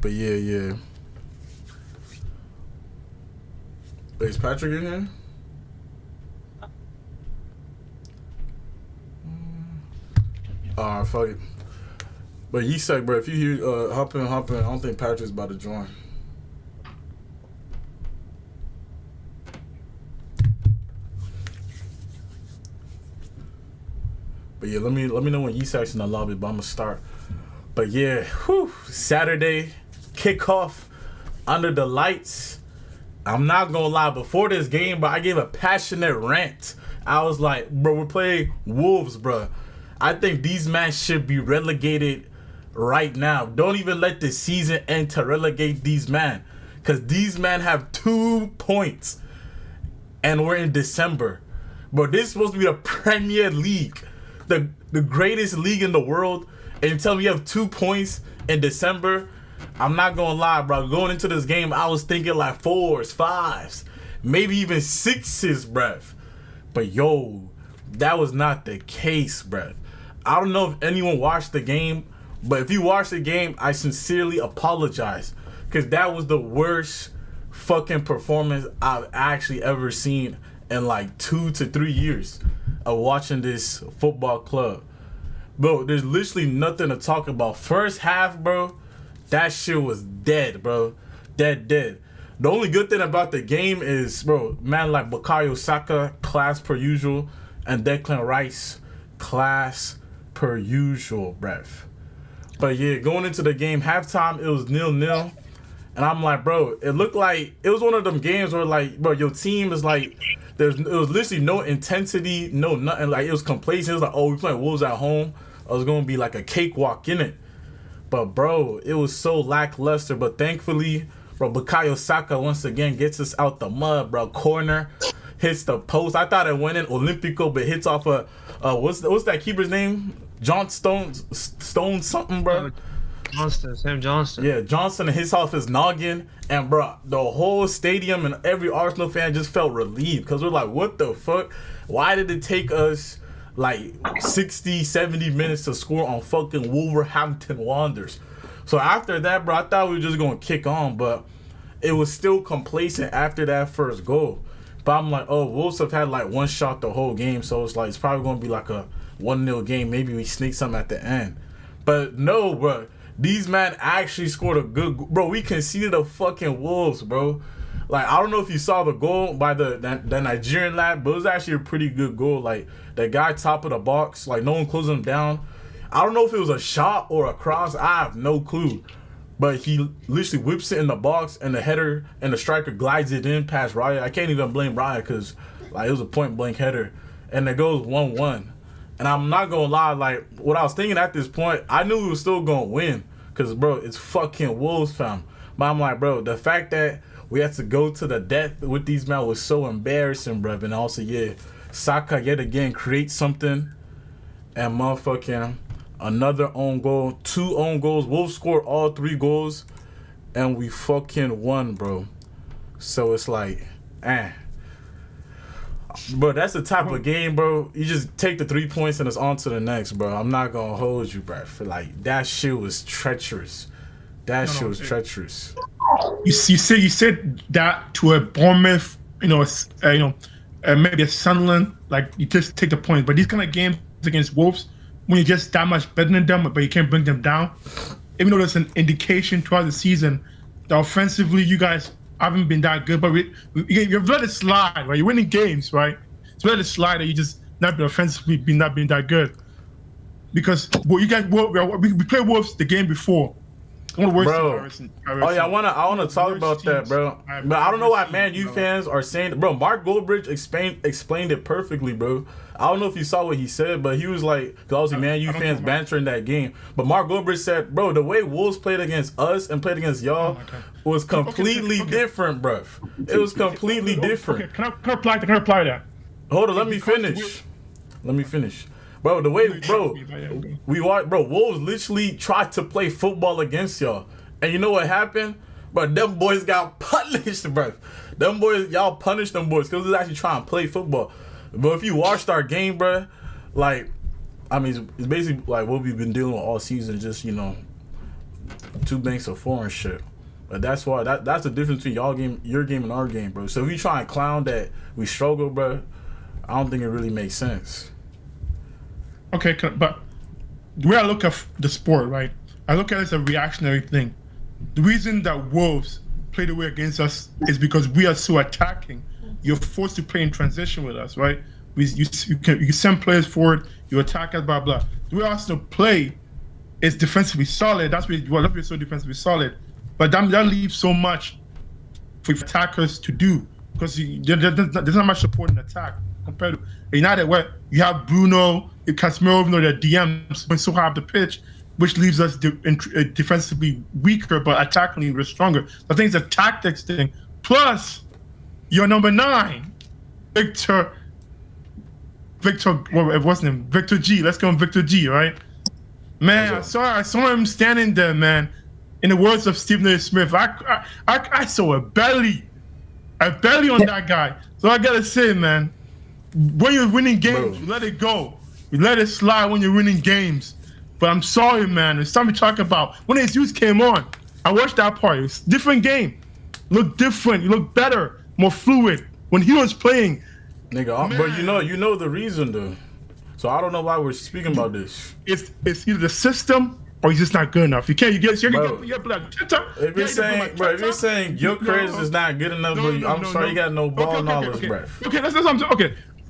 But yeah. Wait, is Patrick in here? Fuck it. But Yisek, bro, if you hear hop in, I don't think Patrick's about to join. But yeah, let me know when Yisek's in the lobby, but I'm gonna start. But yeah, Saturday kickoff under the lights. I'm not gonna lie, before this game, but I gave a passionate rant. I was like, bro, we're playing Wolves, bro. I think these men should be relegated right now. Don't even let the season end to relegate these men. Because these men have 2 points. And we're in December. Bro, this is supposed to be the Premier League. The greatest league in the world. And you tell me you have 2 points in December. I'm not going to lie, bro. Going into this game, I was thinking like 4s, 5s. Maybe even 6s, bruv. But yo, that was not the case, bruv. I don't know if anyone watched the game, but if you watched the game, I sincerely apologize. Because that was the worst fucking performance I've actually ever seen in like 2 to 3 years of watching this football club. Bro, there's literally nothing to talk about. First half, bro, that shit was dead, bro. Dead. The only good thing about the game is, bro, man like Bukayo Saka, class per usual, and Declan Rice, class per usual, bruv. But yeah, going into the game, halftime, it was 0-0. And I'm like, bro, it looked like it was one of them games where, like, bro, your team is like, it was literally no intensity, no nothing. Like, it was complacent. It was like, oh, we playing Wolves at home. It was going to be like a cakewalk in it. But, bro, it was so lackluster. But thankfully, bro, Bukayo Saka once again gets us out the mud, bro. Corner, hits the post. I thought it went in Olympico, but hits off a, what's that keeper's name? John Stone something, bro. Sam Johnston. Yeah, Johnson hits off his noggin, and bro, the whole stadium and every Arsenal fan just felt relieved because we're like, what the fuck? Why did it take us like 60, 70 minutes to score on fucking Wolverhampton Wanderers? So after that, bro, I thought we were just gonna kick on, but it was still complacent after that first goal. But I'm like, oh, Wolves have had like one shot the whole game, so it's like it's probably gonna be like a 1-0 game. Maybe we sneak something at the end. But no, bro. These men actually scored a good... Bro, we conceded a fucking Wolves, bro. Like, I don't know if you saw the goal by the Nigerian lad, but it was actually a pretty good goal. Like, the guy top of the box, like, no one closed him down. I don't know if it was a shot or a cross. I have no clue. But he literally whips it in the box, and the header and the striker glides it in past Raya. I can't even blame Raya because, like, it was a point-blank header. And it goes 1-1. And I'm not going to lie, like, what I was thinking at this point, I knew we were still going to win. Because, bro, it's fucking Wolves, fam. But I'm like, bro, the fact that we had to go to the death with these men was so embarrassing, bro. And also, yeah, Saka yet again creates something. And motherfucking another own goal. 2 own goals. Wolves scored all 3 goals. And we fucking won, bro. So it's like, Bro, that's the type of game, bro. You just take the 3 points and it's on to the next, bro. I'm not going to hold you, bro. For like, that shit was treacherous. That shit was treacherous. You said that to a Bournemouth, maybe a Sunderland, like, you just take the points. But these kind of games against Wolves, when you're just that much better than them, but you can't bring them down, even though there's an indication throughout the season that offensively you guys haven't been that good, but you've let it slide, right? You're winning games, right? It's let it slide that you just not been offensively not been that good. Because we played Wolves the game before. One of the worst bro. Oh yeah, I wanna talk about that, bro. But I don't know why Man U fans are saying, bro. Mark Goldbridge explained it perfectly, bro. I don't know if you saw what he said, but he was like, because obviously Man U fans bantering that game. But Mark Goldbridge said, bro, the way Wolves played against us and played against y'all was completely different, bro. It was completely different. Okay, can I reply to that? Hold on, let me finish. Bro, the way, bro, Wolves literally tried to play football against y'all. And you know what happened? But them boys got punished, bro. Them boys, y'all punished them boys because they was actually trying to play football. But if you watched our game, bro, like, I mean, it's basically like what we've been dealing with all season, just, two banks of four and shit. But that's why that's the difference between your game, and our game, bro. So if you try and clown that we struggle, bro, I don't think it really makes sense. Okay, but the way I look at the sport, right? I look at it as a reactionary thing. The reason that Wolves play the way against us is because we are so attacking. You're forced to play in transition with us, right? You send players forward, you attack us, blah blah. The way Arsenal play is defensively solid. That's why we're so defensively solid. But that leaves so much for attackers to do because there's not much support in attack compared to United, where you have Bruno, Casemiro, even though they're DMs, but so high up the pitch, which leaves us defensively weaker, but attackingly we're stronger. I think it's a tactics thing. Plus, your number 9, Victor, what's his name? Victor G. Let's go on Victor G, right? Man, I saw him standing there, man. In the words of Stephen A. Smith, I saw a belly on that guy. So I gotta say, man, when you're winning games, you let it go. You let it slide when you're winning games. But I'm sorry, man. It's time to talk about when Jesus came on. I watched that part. It's a different game. You look different. You look better, more fluid. When he was playing, nigga, but you know the reason though. So I don't know why we're speaking about this. It's either the system or he's just not good enough. You get like if you're saying Gyökeres is not good enough, I'm sorry, you got no ball knowledge, bro. Okay,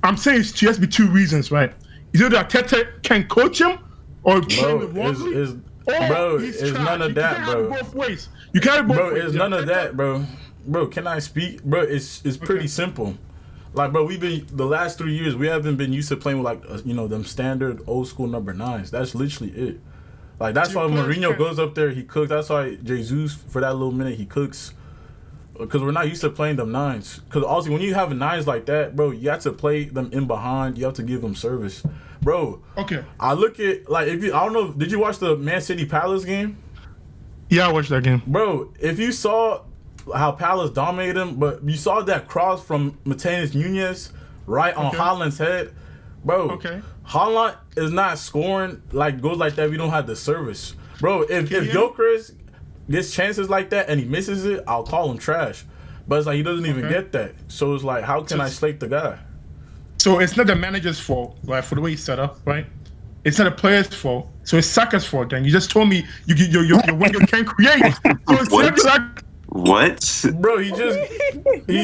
I'm saying it has to be 2 reasons, right? Either Arteta can coach him or play with wrongly. It's none of that, bro. Both ways. You can't have both ways. It's none of that, bro. Bro, can I speak? Bro, it's pretty simple. Like, bro, we've been the last 3 years. We haven't been used to playing with like them standard old school number 9s. That's literally it. Like that's why Mourinho goes up there, he cooks. That's why Jesus for that little minute he cooks, because we're not used to playing them 9s. Because also when you have 9s like that, bro, you have to play them in behind. You have to give them service, bro. Okay. I look at like I don't know. Did you watch the Man City Palace game? Yeah, I watched that game, bro. If you saw how Palace dominated them, but you saw that cross from Mateus Nunes right on Haaland's head, bro. Okay. Haaland is not scoring goes like that. We don't have the service, bro. If Gyökeres gets chances like that and he misses it, I'll call him trash. But it's like he doesn't even get that. So it's like, how can I slate the guy? So it's not the manager's fault, right? For the way he's set up, right? It's not the player's fault. So it's Saka's fault. Then you just told me your winger can't create. So it's What? Bro, he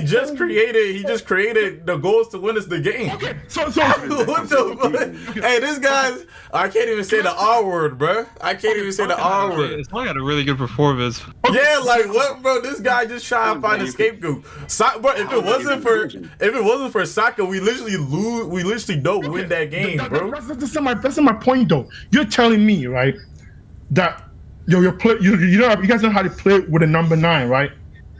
just created the goals to win us the game. Okay, so what the fuck? Hey, this guy's I can't even say the R word, bro. I can't even say the R word. It's not got a really good performance. Yeah, like what, bro? This guy just trying to find a scapegoat. Bro, if it wasn't for Saka, we literally lose. We literally don't win that game, bro. That's not my point, though. You're telling me, right, that you guys know how to play with a number 9, right?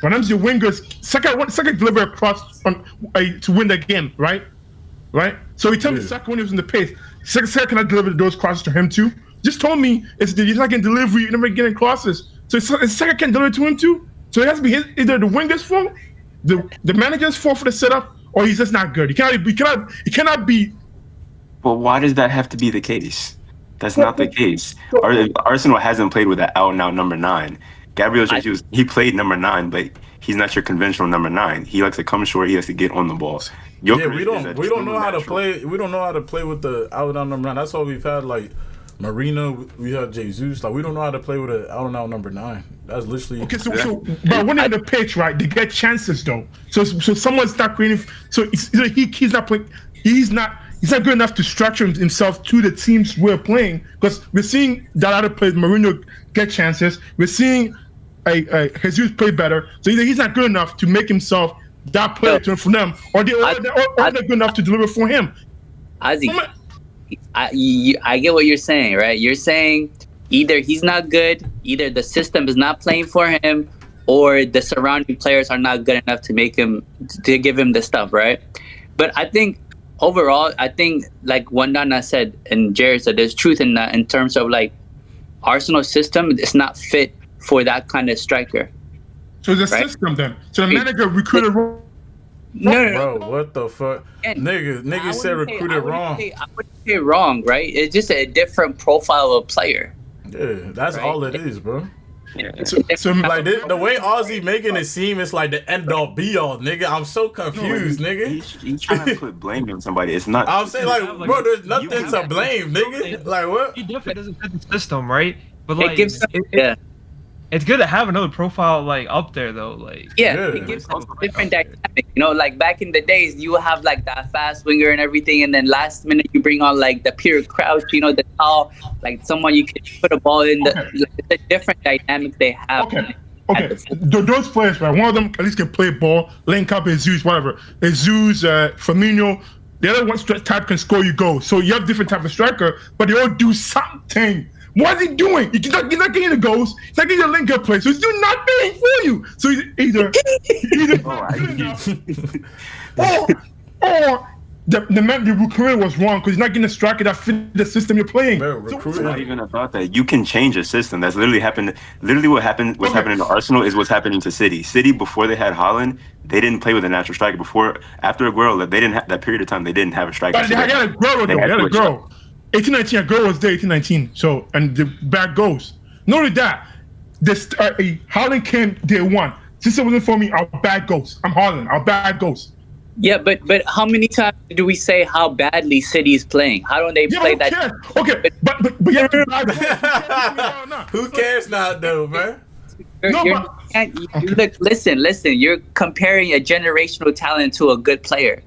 When I'm your wingers, Saka deliver a cross to win the game, right? Right. So he told me Saka when he was in the pace, Saka cannot deliver those crosses to him too. Just told me he's not getting delivery, you're never getting crosses. So Saka can deliver to him too. So it has to be either the winger's fault, the manager's fault for the setup, or he's just not good. He cannot be. Well, why does that have to be the case? That's not the case. Arsenal hasn't played with an out-and-out number 9. Gabriel Jesus, he played number 9, but he's not your conventional number 9. He likes to come short. He has to get on the ball. We don't know how to play. We don't know how to play with the out-and-out number 9. That's why we've had like Marina. We had Jesus. Like we don't know how to play with an out-and-out number 9. That's literally okay. But when they're in the pitch, right, they get chances though. So someone's not creating. So he's not playing. He's not good enough to structure himself to the teams we're playing, because we're seeing that other players, Mourinho, get chances. We're seeing Jesus play better. So either he's not good enough to make himself that player for them, or they're good enough to deliver for him. Ozzy, I get what you're saying, right? You're saying either he's not good, either the system is not playing for him, or the surrounding players are not good enough to give him the stuff, right? But I think overall, like Wandana said and Jared said, there's truth in that in terms of like Arsenal's system is not fit for that kind of striker. So the system then. So the manager recruited wrong. No. Bro, what the fuck? Nigga said recruited wrong. I wouldn't say wrong, right? It's just a different profile of player. Yeah, that's right? All it is, bro. So Like the way Ozzy making it seem, it's like the end all be all, nigga. I'm so confused, nigga. He's trying to put blame on somebody. It's not. I'm saying like, bro, there's nothing can- to blame, nigga. Like what? He definitely doesn't fit the system, right? But It like, gives it's good to have another profile like up there though. Like, Yeah. it gives a different dynamic. You know, like back in the days, you would have like that fast winger and everything, and then last minute you bring on like the pure crouch, you know, the tall, like someone you can put a ball in. Like, it's a different dynamic they have. Okay. Those players, right? One of them at least can play ball, link up Jesus, whatever. Jesus, Firmino. The other one type can score you goals. So you have different type of striker, but they all do something. What is he doing? He's not getting the goals. He's not getting the link up play. So he's doing nothing for you. So he's either or the recruiter was wrong because he's not getting a striker that fit the system you're playing. Bro, It's recruiting. not even about that. You can change a system. That's literally happened. Literally, what's happening to Arsenal is what's happening to City. City, before they had Haaland, they didn't play with a natural striker. After Aguero, they didn't have that period of time. They didn't have a striker. But they had Aguero, though. They had Aguero. 18-19, Aguero was there. 18-19. So and the back goes. Not only that, this Haaland came day one. System wasn't for me. Our bad goes. I'm Haaland. Our bad goes. Yeah, but how many times do we say how badly City is playing? How don't they play that? Cares. Okay, but yeah, Who cares now, though, man? Look, listen. You're comparing a generational talent to a good player.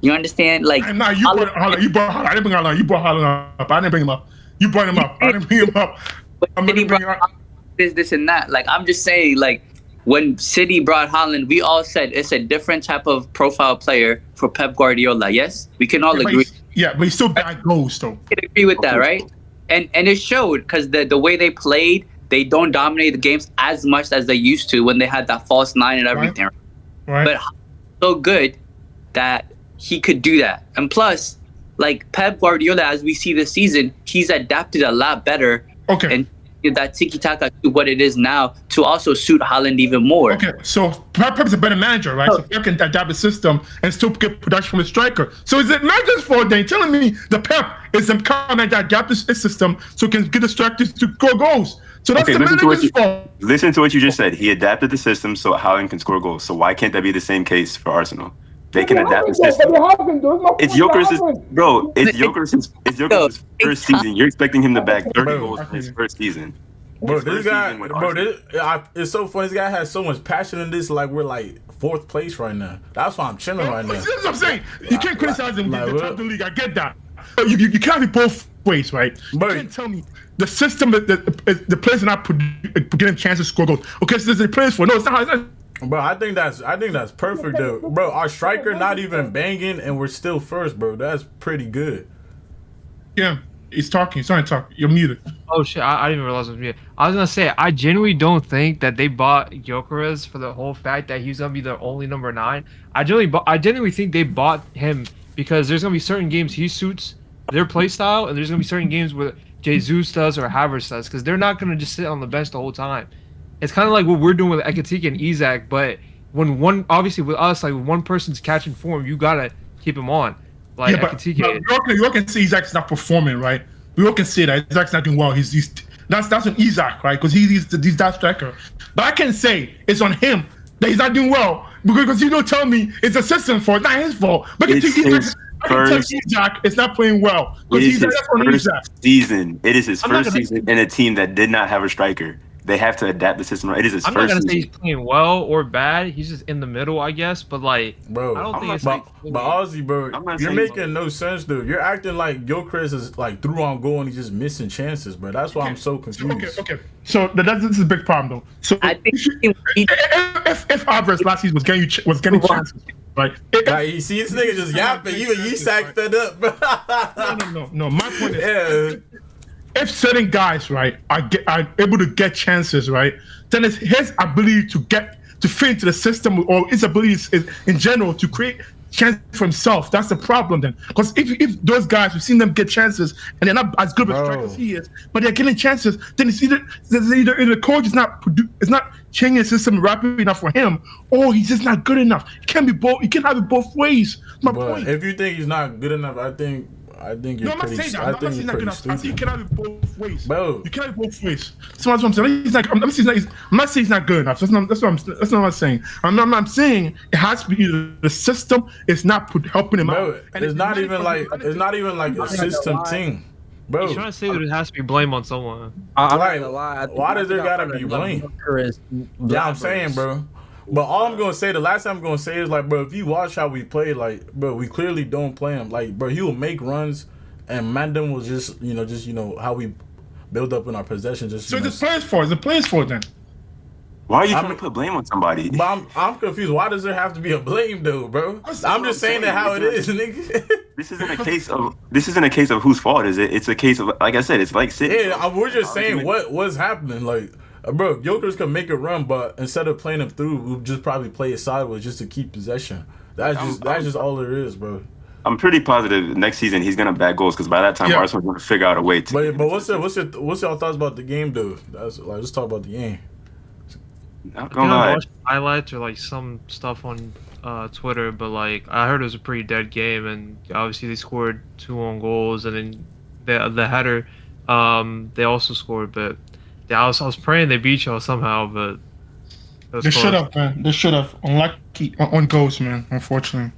You understand? Like, nah, you brought Haaland. You brought Haaland. I didn't bring Haaland. You brought Haaland up. I didn't bring him up. You brought him up. I didn't bring him up. I'm City gonna bring brought this and that. Like, I'm just saying, like, when City brought Haaland, we all said it's a different type of profile player for Pep Guardiola. Yes, we can all agree. But he's still bad goals, though. We can agree with that, right? And it showed because the way they played, they don't dominate the games as much as they used to when they had that false nine and everything. Right. But so good that he could do that. And plus, like Pep Guardiola, as we see this season, he's adapted a lot better. Okay. And that tiki-taka to what it is now to also suit Haaland even more. Okay, so Pep's a better manager, right? So Pep can adapt the system and still get production from a striker. So is it manager's fault then? You're telling me the Pep is the kind of adapt his system so can get the strikers to score goals. So that's the manager's fault. Listen to what you just said. He adapted the system so Haaland can score goals. So why can't that be the same case for Arsenal? They can adapt the system. It's Jokeris' first season. You're expecting him to back 30 goals in his first season. Bro, this guy, it's so funny. This guy has so much passion in this. Like we're like fourth place right now. That's why I'm chilling right now. That's what I'm saying. You can't criticize him. Like, the top of the league. I get that. You can't be both ways, right? Bro, you can't tell me the system the players are not getting chances to score goals. Okay, so there's the players for no. It's not. Bro, I think that's perfect though. Bro, our striker not even banging and we're still first, bro. That's pretty good. Yeah, he's talking. He's trying to talk. You're muted. Oh shit! I didn't even realize it was muted. I was gonna say I genuinely don't think that they bought Jokeris for the whole fact that he's gonna be their only number 9. I genuinely think they bought him because there's gonna be certain games he suits their play style, and there's gonna be certain games where Jesus does or Havertz does, because they're not gonna just sit on the bench the whole time. It's kind of like what we're doing with Ekitike and Isak, but when obviously with us, like when one person's catching form, you gotta keep him on. Like Ekitike. You all can see Isak's not performing, right? We all can see that Isak's not doing well. That's an Isak, right? Because he's that striker. But I can say it's on him that he's not doing well because you don't tell me it's the system fault, not his fault. But it's his first. Isak is not playing well. It is his first season. It is his first season in a team that did not have a striker. They have to adapt the system. It is his first season. I'm not gonna say he's playing well or bad. He's just in the middle, I guess. But like, bro, I don't think it's but Ozzy, bro, you're making no sense, dude. You're acting like Jokeris is like through on goal and he's just missing chances, bro. That's why I'm so confused. Okay. So this is a big problem, though. So I think if Havertz last season was getting chances, right? Like, you see this nigga just yapping. Even Isak fed up, bro. No. My point is, if certain guys, right, are able to get chances, right, then it's his ability to fit into the system, or his ability in general to create chances for himself. That's the problem then. Because if those guys, we've seen them get chances and they're not as good of a striker as he is, but they're getting chances, then it's either the coach is not changing the system rapidly enough for him, or he's just not good enough. It can't be both. You can't have it both ways. My point. If you think he's not good enough, I think I think No, you're I'm not pretty. saying that. I I'm not think saying you're that. pretty I'm saying you stupid, cannot be both ways. bro. You cannot be both ways. So that's what I'm saying. He's like, I'm not saying he's not good enough. That's not what I'm saying. I'm saying it has to be either the system is not helping him Bro, out. it's not even like a system lie. thing, He's bro. trying to say that it has to be blame on someone. I'm Like, not gonna lie. why does there gotta be blame? Yeah, I'm saying, bro. But all I'm gonna say, the last time I'm gonna say is like, bro, if you watch how we play, like, bro, we clearly don't play him. Like, bro, he will make runs, and Mandem will just how we build up in our possession. Just So it's the players' fault. It's the players' fault then. Why are you trying to put blame on somebody? But I'm confused. Why does there have to be a blame, though, bro? I'm just saying that how it is, nigga. This isn't a case of whose fault is it. It's a case of, like I said, it's like City. Yeah, we're just saying what's happening. Like, bro, Jokers can make it run, but instead of playing him through, we'll just probably play it sideways just to keep possession. That's just all there is, bro. I'm pretty positive next season he's gonna bag goals because by that time Arsenal's gonna figure out a way to. But what's your thoughts about the game, though? That's like, let's talk about the game. Not I gonna lie. watched highlights or like some stuff on Twitter, but like I heard it was a pretty dead game, and obviously they scored 2 own goals, and then the header, they also scored. But yeah, I was praying they beat y'all somehow, but They should have, man. They should have. Unlucky on goals, man. Unfortunately,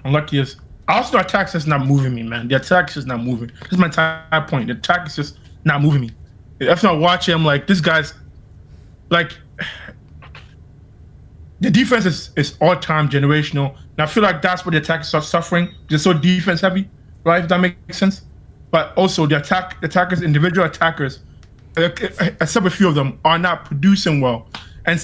unlucky is. Also, the attack is not moving me, man. The attack is just not moving. This is my entire point. The attack is just not moving me. If I watch him, like this guy's, like, the defense is all time generational. And I feel like that's where the attack starts suffering. They're so defense heavy, right? If that makes sense. But also the attackers, individual attackers, except a few of them, are not producing well. And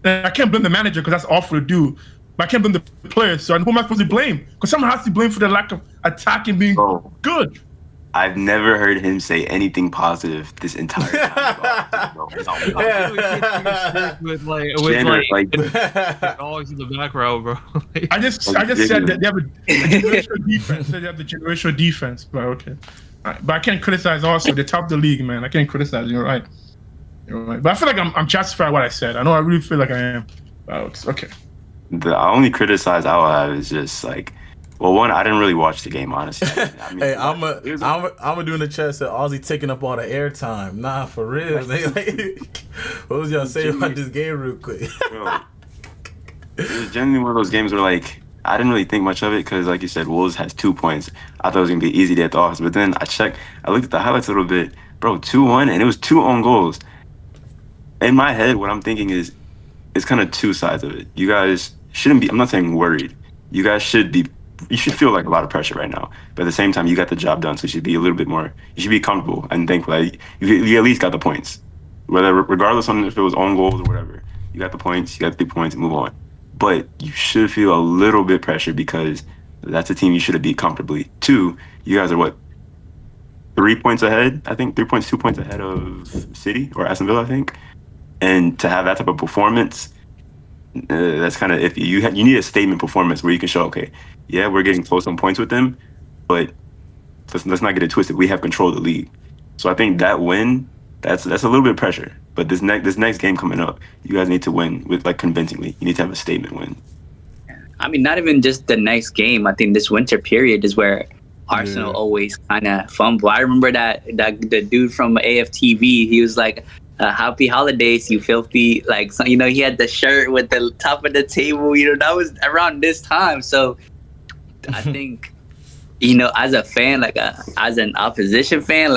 I can't blame the manager because that's awful to do. But I can't blame the players. So who am I supposed to blame? Because someone has to blame for the lack of attacking being good. I've never heard him say anything positive this entire time. with always in the back row, bro. I just said that they have a generational defense. They have the generational defense, but okay. Right. But I can't criticize also. They're top of the league, man. I can't criticize. You're right. But I feel like I'm justified what I said. I know I really feel like I am. But it's okay. The only criticize I'll have is just like, well, one, I didn't really watch the game, honestly. I mean, Hey, I'm a do in the chat that Ozzy taking up all the airtime. Nah, for real. What was y'all saying about this game real quick? It was genuinely one of those games where, like, I didn't really think much of it because, like you said, Wolves has 2 points. I thought it was going to be easy to get the office. But then I looked at the highlights a little bit. Bro, 2-1, and it was 2 own goals. In my head, what I'm thinking is, it's kind of 2 sides of it. You guys shouldn't be, I'm not saying worried. You guys should feel like a lot of pressure right now. But at the same time, you got the job done, so you should be a little bit more, you should be comfortable and thankful that you at least got the points. Regardless on if it was own goals or whatever, you got the points, you got the 3 points, and move on. But you should feel a little bit pressure because that's a team you should have beat comfortably. 2, you guys are 3 points ahead? I think 3 points, 2 points ahead of City or Aston Villa, I think. And to have that type of performance, that's kind of iffy. You need a statement performance where you can show, okay, yeah, we're getting close on points with them, but let's not get it twisted. We have control of the league. So I think that win, that's a little bit of pressure. But this next game coming up, you guys need to win with convincingly. You need to have a statement win. I mean, not even just the next game. I think this winter period is where Arsenal always kind of fumble. I remember that the dude from AFTV, he was like, happy holidays, you filthy, so, he had the shirt with the top of the table, that was around this time. So I think, as a fan, as an opposition fan,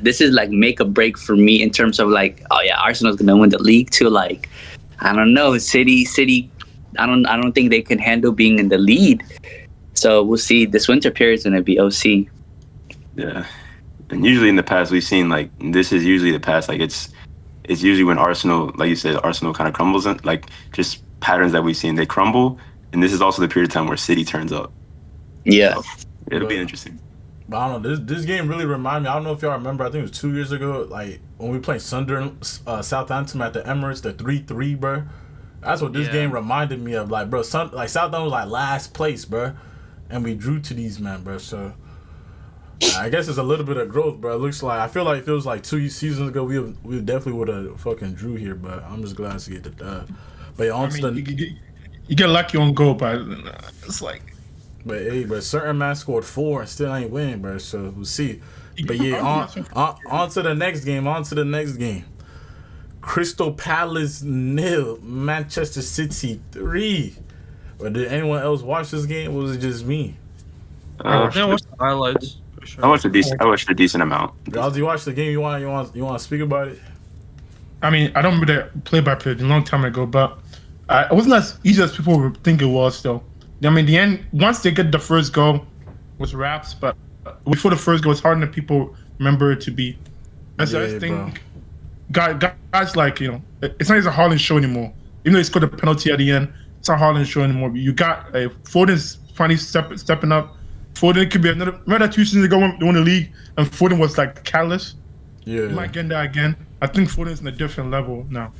this is make a break for me in terms of oh yeah, Arsenal's gonna win the league too. I don't know, City, I don't think they can handle being in the lead. So we'll see. This winter period is gonna be OC. Yeah. And usually in the past, we've seen this is usually the past. It's usually when Arsenal, like you said, Arsenal kind of crumbles. Just patterns that we've seen, they crumble. And this is also the period of time where City turns up. Yeah, so it'll be interesting. But I don't know. This game really reminded me. I don't know if y'all remember. I think it was 2 years ago. When we played Sunderland, Southampton at the Emirates, the 3-3, bro. That's what this game reminded me of. Bro, Southampton was last place, bro, and we drew to these men, bro. So. I guess it's a little bit of growth, bro. It looks like I feel like if it was 2 seasons ago, we definitely would have fucking drew here. But I'm just glad to get the dub. But you get lucky on goal, but it's But certain man scored 4 and still ain't winning, bro. So we'll see. But yeah, on to the next game. On to the next game. Crystal Palace 0, Manchester City 3. But did anyone else watch this game? Or was it just me? I watched the highlights. For sure. I watched a decent amount. Y'all, you watch the game? You want to speak about it? I mean, I don't remember the play-by-play a long time ago, but it wasn't as easy as people would think it was, though. I mean, the end, once they get the first goal, it was wraps, but before the first goal, it's harder than people remember it to be. I think guys like, it's not even a Haaland show anymore. Even though he scored a penalty at the end, it's not a Haaland show anymore. You got Foden's finally stepping up. Foden could be remember that 2 seasons ago when they won the league and Foden was like catalyst? Yeah. You might get that again. I think Foden's in a different level now.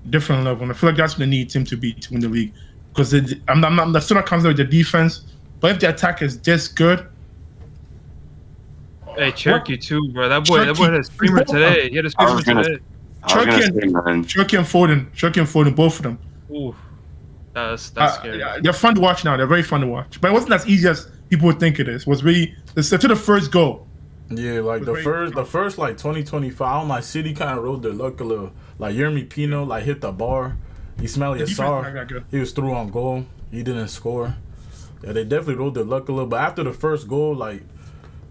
Different level. And I feel like that's what they need him to be to win the league. Because I'm still not confident with the defense. But if the attack is this good. Hey, Cherokee too, bro. That boy had a screamer today. He had a screamer today. Cherokee and Foden, both of them. Ooh. That's scary. They're fun to watch now. They're very fun to watch. But it wasn't as easy as people would think it is. It was really to the first goal. Yeah, like the first like 2025, like City kind of rode their luck a little. Like Yermi Pino like hit the bar. Ismail Yassar, he was through on goal. He didn't score. Yeah, they definitely rode their luck a little. But after the first goal, like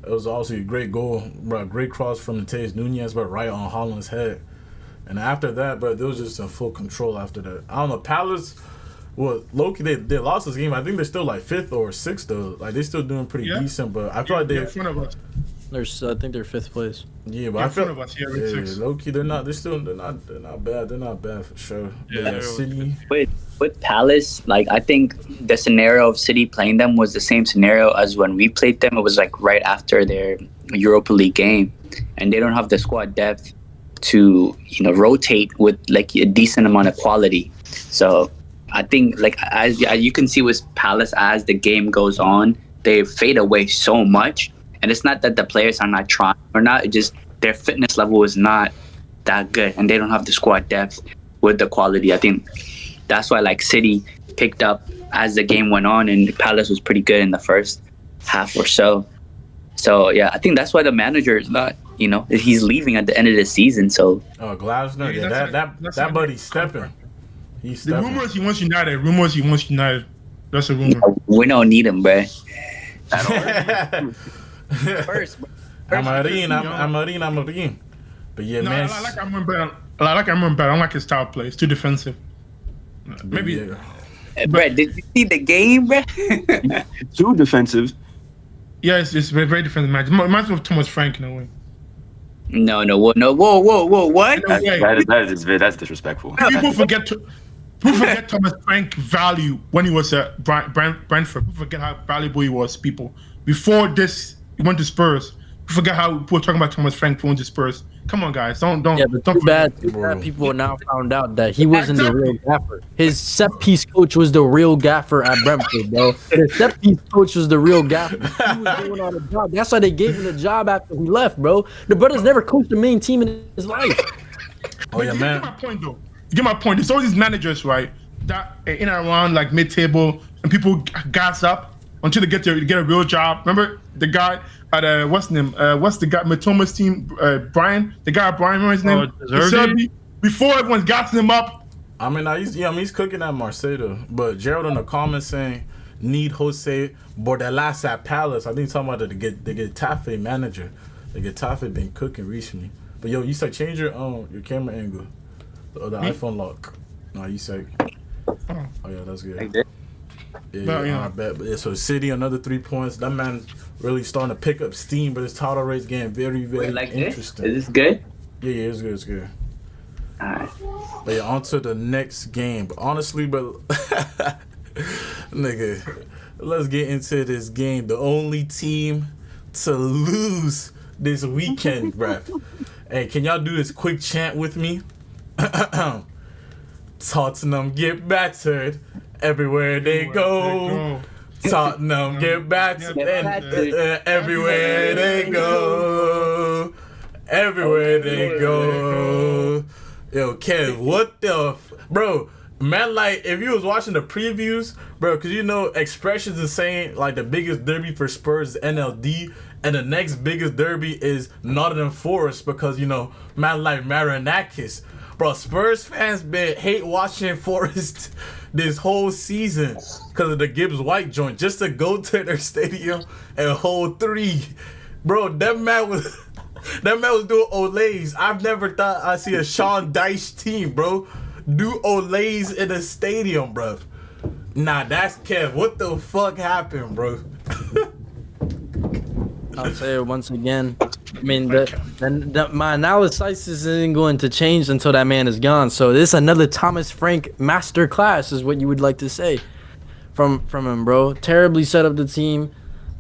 it was also a great goal, bro. Great cross from Mateus Nunez, but right on Haaland's head. And after that, but they was just in full control after that. I don't know, Palace. Well, Loki, they lost this game. I think they're still like 5th or 6th though. Like they're still doing pretty decent, but I feel like they're in front of us. I think they're 5th place. Yeah, but I feel of us, yeah, Loki, they're not bad. They're not bad for sure. Yeah, City. With Palace, like I think the scenario of City playing them was the same scenario as when we played them. It was like right after their Europa League game, and they don't have the squad depth to rotate with like a decent amount of quality. So I think like as you can see with Palace, as the game goes on, they fade away so much. And it's not that the players are not trying or not. It's just their fitness level is not that good, and they don't have the squad depth with the quality. I think that's why like City picked up as the game went on, and Palace was pretty good in the first half or so. So yeah, I think that's why the manager is not. He's leaving at the end of the season. So Glasner, that buddy's stepping. He's stepping. The rumors he wants United. That's a rumor. We don't need him, bro. First, Amarin. But yeah, no, man. I like Amarin better. I don't like his style of play. It's too defensive. Maybe. Yeah. Brett, did you see the game, Brett? Too defensive. Yeah, it's very, very defensive match. It reminds me of Thomas Frank in a way. No, whoa, what? That's disrespectful. People forget Thomas Frank's value when he was at Brentford. People forget how valuable he was. People before this, he went to Spurs. People forget how people were talking about Thomas Frank when he went to Spurs. Come on, guys, don't. Yeah, but too bad people now found out that he wasn't the real gaffer. His set piece coach was the real gaffer at Brentford, bro. His set piece coach was the real gaffer. He was doing all the job. That's why they gave him the job after he left, bro. The brother's never coached the main team in his life. Oh yeah, man. You get my point, though. You get my point. There's always these managers, right, that in and around like mid-table, and people gas up until they get a real job. Remember the guy at what's his name? What's the guy Matoma's team? Brian. The guy Brian. Remember his name? Serbi. Before everyone's gassing him up. I mean, he's cooking at Marseille though. But Gerald in the comments saying need Jose Bordalas at Palace. I think he's talking about the Getafe manager. The Getafe been cooking recently. But yo, you said change your camera angle. The iPhone lock. No, you said. Oh yeah, that's good. Yeah, I bet. But yeah, so City another 3 points. That man really starting to pick up steam, but his title rate's getting very, very interesting. Is this good? Yeah, it's good. It's good. Alright. But yeah, on to the next game. But honestly, but nigga, let's get into this game. The only team to lose this weekend, bruh. Hey, can y'all do this quick chant with me? Tottenham get battered everywhere they go. Tottenham get battered everywhere they go. Everywhere they go. Yo, Kev, what the bro? Man, like, if you was watching the previews, bro, because you know, Expressions is saying, like, the biggest derby for Spurs is NLD, and the next biggest derby is Nottingham Forest, because, you know, man, like Marinakis. Bro, Spurs fans been hate watching Forest this whole season because of the Gibbs White joint, just to go to their stadium and hold 3. Bro, that man was doing Olays. I've never thought I'd see a Sean Dyche team, bro, do Olays in a stadium, bro. Nah, that's Kev. What the fuck happened, bro? I'll say it once again. I mean, my analysis isn't going to change until that man is gone. So this is another Thomas Frank masterclass, is what you would like to say from him, bro. Terribly set up the team.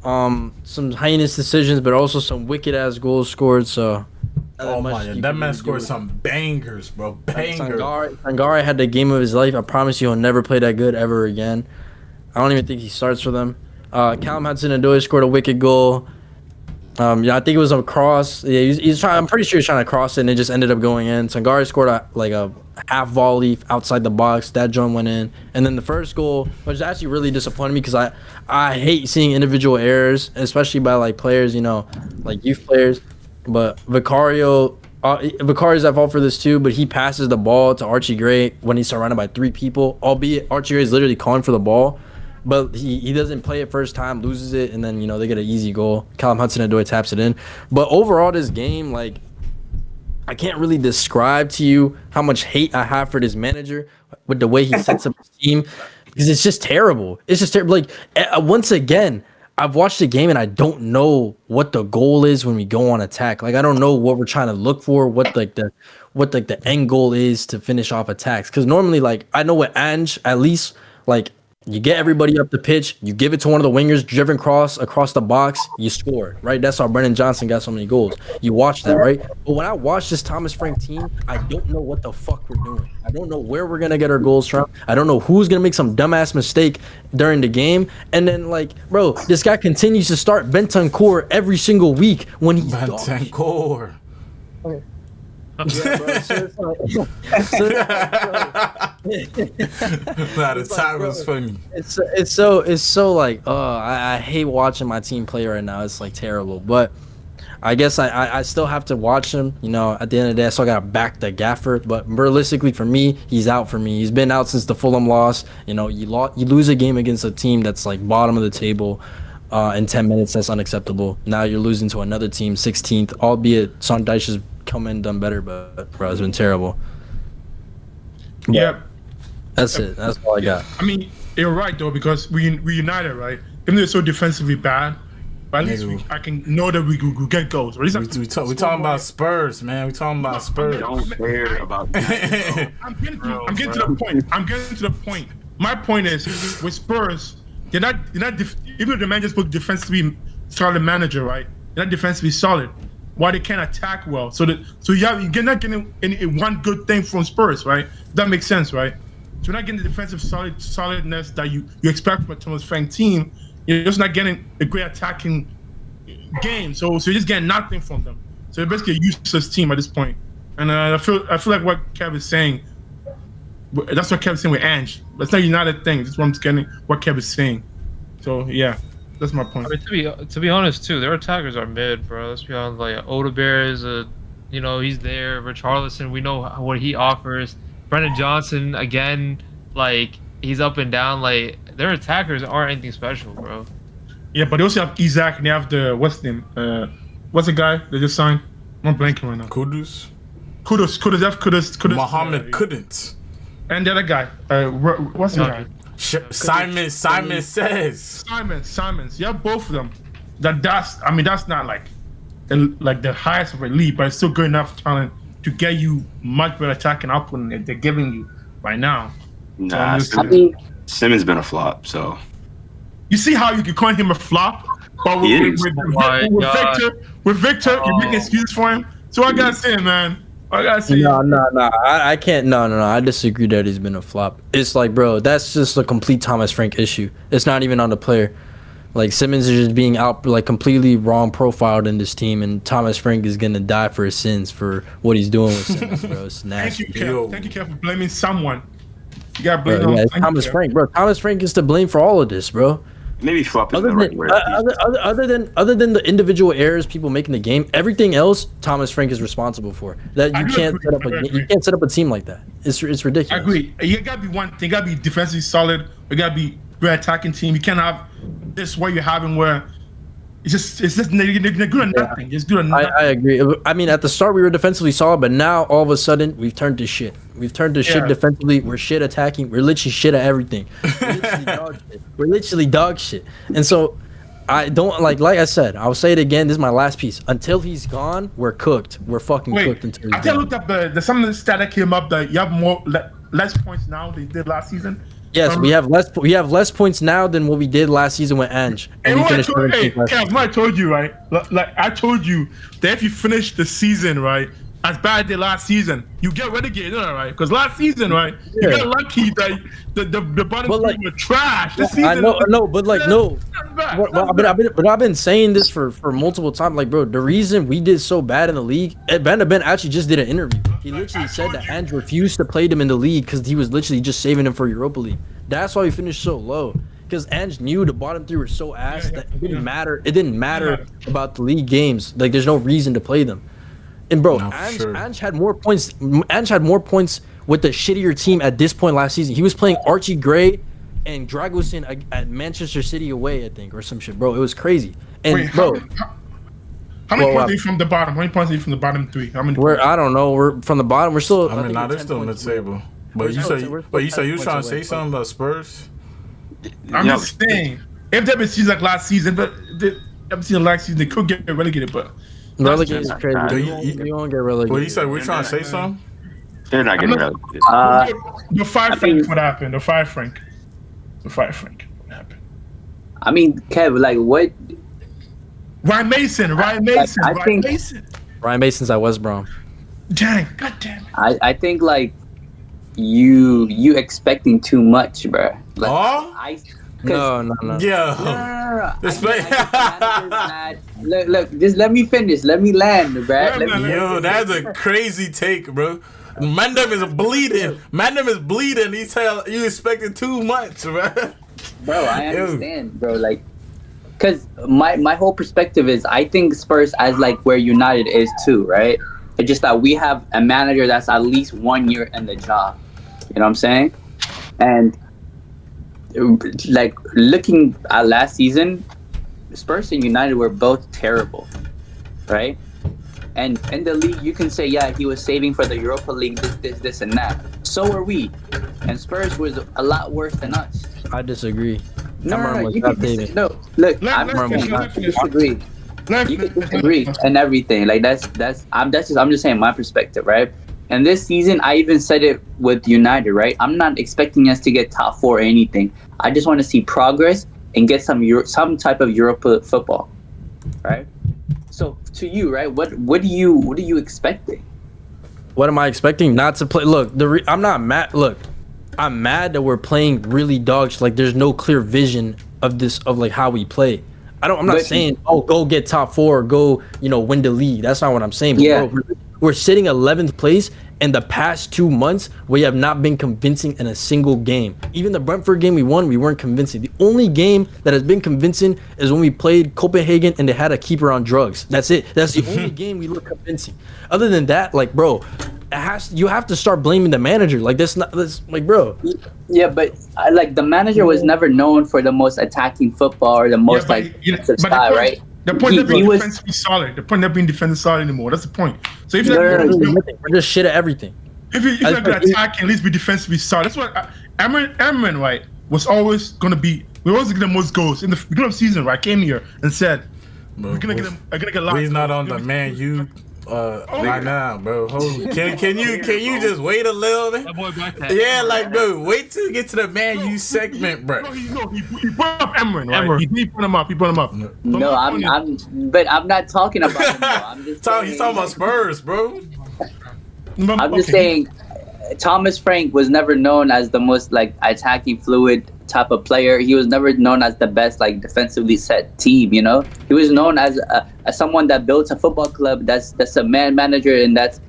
Some heinous decisions, but also some wicked ass goals scored. So. Oh my God, that man scored some bangers, bro. Bangers. Sangare had the game of his life. I promise you, he'll never play that good ever again. I don't even think he starts for them. Callum Hudson-Odoi scored a wicked goal. I think it was a cross. Yeah, he's trying. I'm pretty sure he's trying to cross it, and it just ended up going in. Sangare scored a half volley outside the box. That joint went in, and then the first goal, which actually really disappointed me because I hate seeing individual errors, especially by like players, you know, like youth players. But Vicario's at fault for this too. But he passes the ball to Archie Gray when he's surrounded by 3 people. Albeit Archie Gray is literally calling for the ball. But he doesn't play it first time, loses it, and then, you know, they get an easy goal. Callum Hudson-Odoi taps it in. But overall, this game, like, I can't really describe to you how much hate I have for this manager with the way he sets up his team, because it's just terrible. It's just terrible. Like, once again, I've watched the game and I don't know what the goal is when we go on attack. Like, I don't know what we're trying to look for, what the end goal is to finish off attacks. Because normally, like, I know with Ange, at least, like, you get everybody up the pitch, you give it to one of the wingers, driven cross across the box, you score, right? That's how Brennan Johnson got so many goals. You watch that, right? But when I watch this Thomas Frank team, I don't know what the fuck we're doing. I don't know where we're going to get our goals from. I don't know who's going to make some dumbass mistake during the game. And then, like, bro, this guy continues to start Bentancur every single week when he's Bentancur. Okay. Yeah, bro. The time was funny. It's so like, I hate watching my team play right now. It's like terrible. But I guess I still have to watch him. You know, at the end of the day, I still gotta back the gaffer. But realistically, for me, he's out for me. He's been out since the Fulham loss. You know, you lose a game against a team that's like bottom of the table. In 10 minutes, that's unacceptable. Now you're losing to another team, 16th, albeit Sean Dyche has come in and done better, but bro, it's been terrible. Yeah, that's it. That's all I got. I mean, you're right though, because we united, right? Even though it's so defensively bad, but at least I can know that we get goals. We talking about Spurs, man. We talking about Spurs. I don't care about that. I'm getting to the point. My point is, with Spurs, they're not even though the man just put defensively solid manager, right? They're not defensively solid. Why they can't attack well? So you're not getting any one good thing from Spurs, right? That makes sense, right? So you're not getting the defensive solidness that you expect from a Thomas Frank team. You're just not getting a great attacking game. So you're just getting nothing from them. So you're basically a useless team at this point. And I feel like what Kev is saying. That's what Kev is saying with Ange. That's not a United thing. That's what I'm getting. What Kev is saying. So yeah. That's my point. I mean, to be honest, too, their attackers are mid, bro. Let's be honest. Like Odebear is you know, he's there. Richarlison, we know what he offers. Brennan Johnson, again, like he's up and down. Like their attackers aren't anything special, bro. Yeah, but they also have Isaac and they have the what's the name? What's the guy they just signed? I'm blanking right now. Kudus. Mohammed couldn't. And the other guy, what's the guy? Simon says. Simons. Yeah, both of them. That's not like the highest of elite, but it's still good enough talent to get you much better attacking output than they're giving you right now. Nah, Simmons been a flop. So you see how you can call him a flop, but with Victor, you're making excuses for him. So I gotta say, man. No. I can't. No. I disagree that he's been a flop. It's like, bro, that's just a complete Thomas Frank issue. It's not even on the player. Like Simmons is just being out like completely wrong profiled in this team, and Thomas Frank is gonna die for his sins for what he's doing with Simmons, bro. It's nasty. Thank you, Kev, for blaming someone You got to blame it on it's Thomas Frank, bro. Thomas Frank is to blame for all of this, bro. Maybe flop is Other the right than, word. other than the individual errors people make in the game, everything else Thomas Frank is responsible for. That I you do can't agree. you can't set up a team like that. It's ridiculous. I agree. You gotta be one thing. You gotta be defensively solid. You gotta be great attacking team. You can't have this what you're having where it's just they're good at nothing. It's good at nothing. I agree. I mean, at the start we were defensively solid, but now all of a sudden we've turned to shit. We've turned to shit defensively. We're shit attacking. We're literally shit at everything. We're literally dog shit. And so I don't like I said, I'll say it again. This is my last piece. Until he's gone, we're cooked. We're fucking cooked until I he's just gone. looked up the some of the stat that came up that you have less points now than you did last season. Yes, we have less points now than what we did last season with Ange. And we finished 17th last season. I told you, right? Like I told you that if you finish the season, right, as bad as they last season, you get relegated, right? Because last season, right, you got lucky that the bottom three were trash. This season, I know, but no. But I've been saying this for multiple times. Like, bro, the reason we did so bad in the league, Van der Ben actually just did an interview. He literally said that Ange refused to play them in the league because he was literally just saving him for Europa League. That's why we finished so low. Because Ange knew the bottom three were so ass that it didn't matter. It didn't matter about the league games. Like, there's no reason to play them. And bro, Ange had more points. Ange had more points with the shittier team at this point last season. He was playing Archie Gray and Dragusin at Manchester City away, I think, or some shit, bro. It was crazy. And wait, bro, how many points are you from the bottom? How many points are you from the bottom three? How many? I don't know. We're from the bottom. We're still. I mean, they're still in the table. But you say you were trying to say something about Spurs? I'm just saying, if there been seasons like last season, but ever seen last season, they could get relegated, but. Relegated is crazy. You won't get relegated. Well, you said we're trying to say something? They're not getting relegated. The 5 Frank, what happened? The 5 Frank. What happened? I mean, Kev, like what? Ryan Mason. Ryan Mason's at West Brom. Dang, goddamn it. I think like you expecting too much, bro. Like, No. Yeah. Look, just let me finish. Let me land, bro. Yo, that's a crazy take, bro. Mandem is bleeding. He tell you expecting too much, bro. Bro, I understand, bro. Like, cause my whole perspective is I think Spurs as like where United is too, right? It's just that we have a manager that's at least 1 year in the job. You know what I'm saying? And like looking at last season, Spurs and United were both terrible, right? And in the league, you can say, yeah, he was saving for the Europa League, this, and that. So are we. And Spurs was a lot worse than us. I disagree. No, you can look, I'm disagree. You can disagree and everything. Like I'm just saying my perspective, right? And this season, I even said it with United, right? I'm not expecting us to get top 4 or anything. I just want to see progress and get some type of Europa football, right? So to you, right? What are you expecting? What am I expecting? Not to play. Look, I'm not mad. Look, I'm mad that we're playing really dog shit. Like there's no clear vision of this of like how we play. I'm not saying go get top 4 or go win the league. That's not what I'm saying. But bro, we're sitting 11th place. In the past 2 months, we have not been convincing in a single game. Even the Brentford game we won, we weren't convincing. The only game that has been convincing is when we played Copenhagen and they had a keeper on drugs. That's it. That's the only game we look convincing. Other than that, like, bro, you have to start blaming the manager. Like, that's like, bro. Yeah, but like the manager was never known for the most attacking football or the most style, right? The point not being defensively solid. The point not being defensively solid anymore. That's the point. So if we're just shit at everything. If you're not gonna attack, at least be defensively solid. That's what Amman, right, was always gonna be. We always get the most goals in the beginning of the season. Right, came here and said we're gonna get them. I'm gonna get lots. He's not on the Man U right now, bro. Can you just wait a little bit? Yeah, like bro, wait till you get to the Man U segment, bro. He brought up Emran, right? He put him up. No, I'm not talking about him. Though. I'm just saying, he's talking about Spurs, bro. I'm just saying, Thomas Frank was never known as the most like attacking fluid type of player. He was never known as the best like defensively set team. He was known as someone that built a football club that's a manager and that's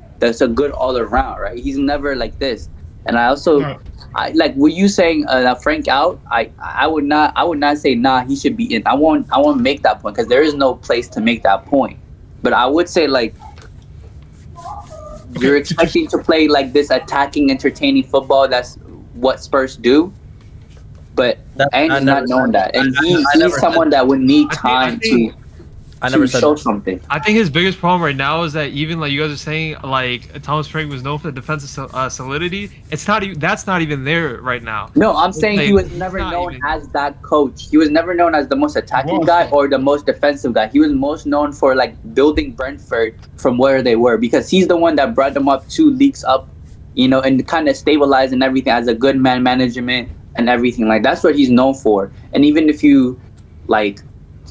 a good all around, right? He's never like this. And I also, No. I like were you saying Frank out? I would not say nah, he should be in. I won't make that point because there is no place to make that point. But I would say like you're expecting to play like this attacking, entertaining football. That's what Spurs do. But Andy's not knowing that, and he's someone that would need time to show something. I think his biggest problem right now is that even like you guys are saying, like Thomas Frank was known for the defensive solidity. That's not even there right now. No, I'm saying he was never known as that coach. He was never known as the most attacking guy or the most defensive guy. He was most known for like building Brentford from where they were because he's the one that brought them up 2 leagues up, and kind of stabilizing everything as a good man management and everything. Like that's what he's known for. And even if you like.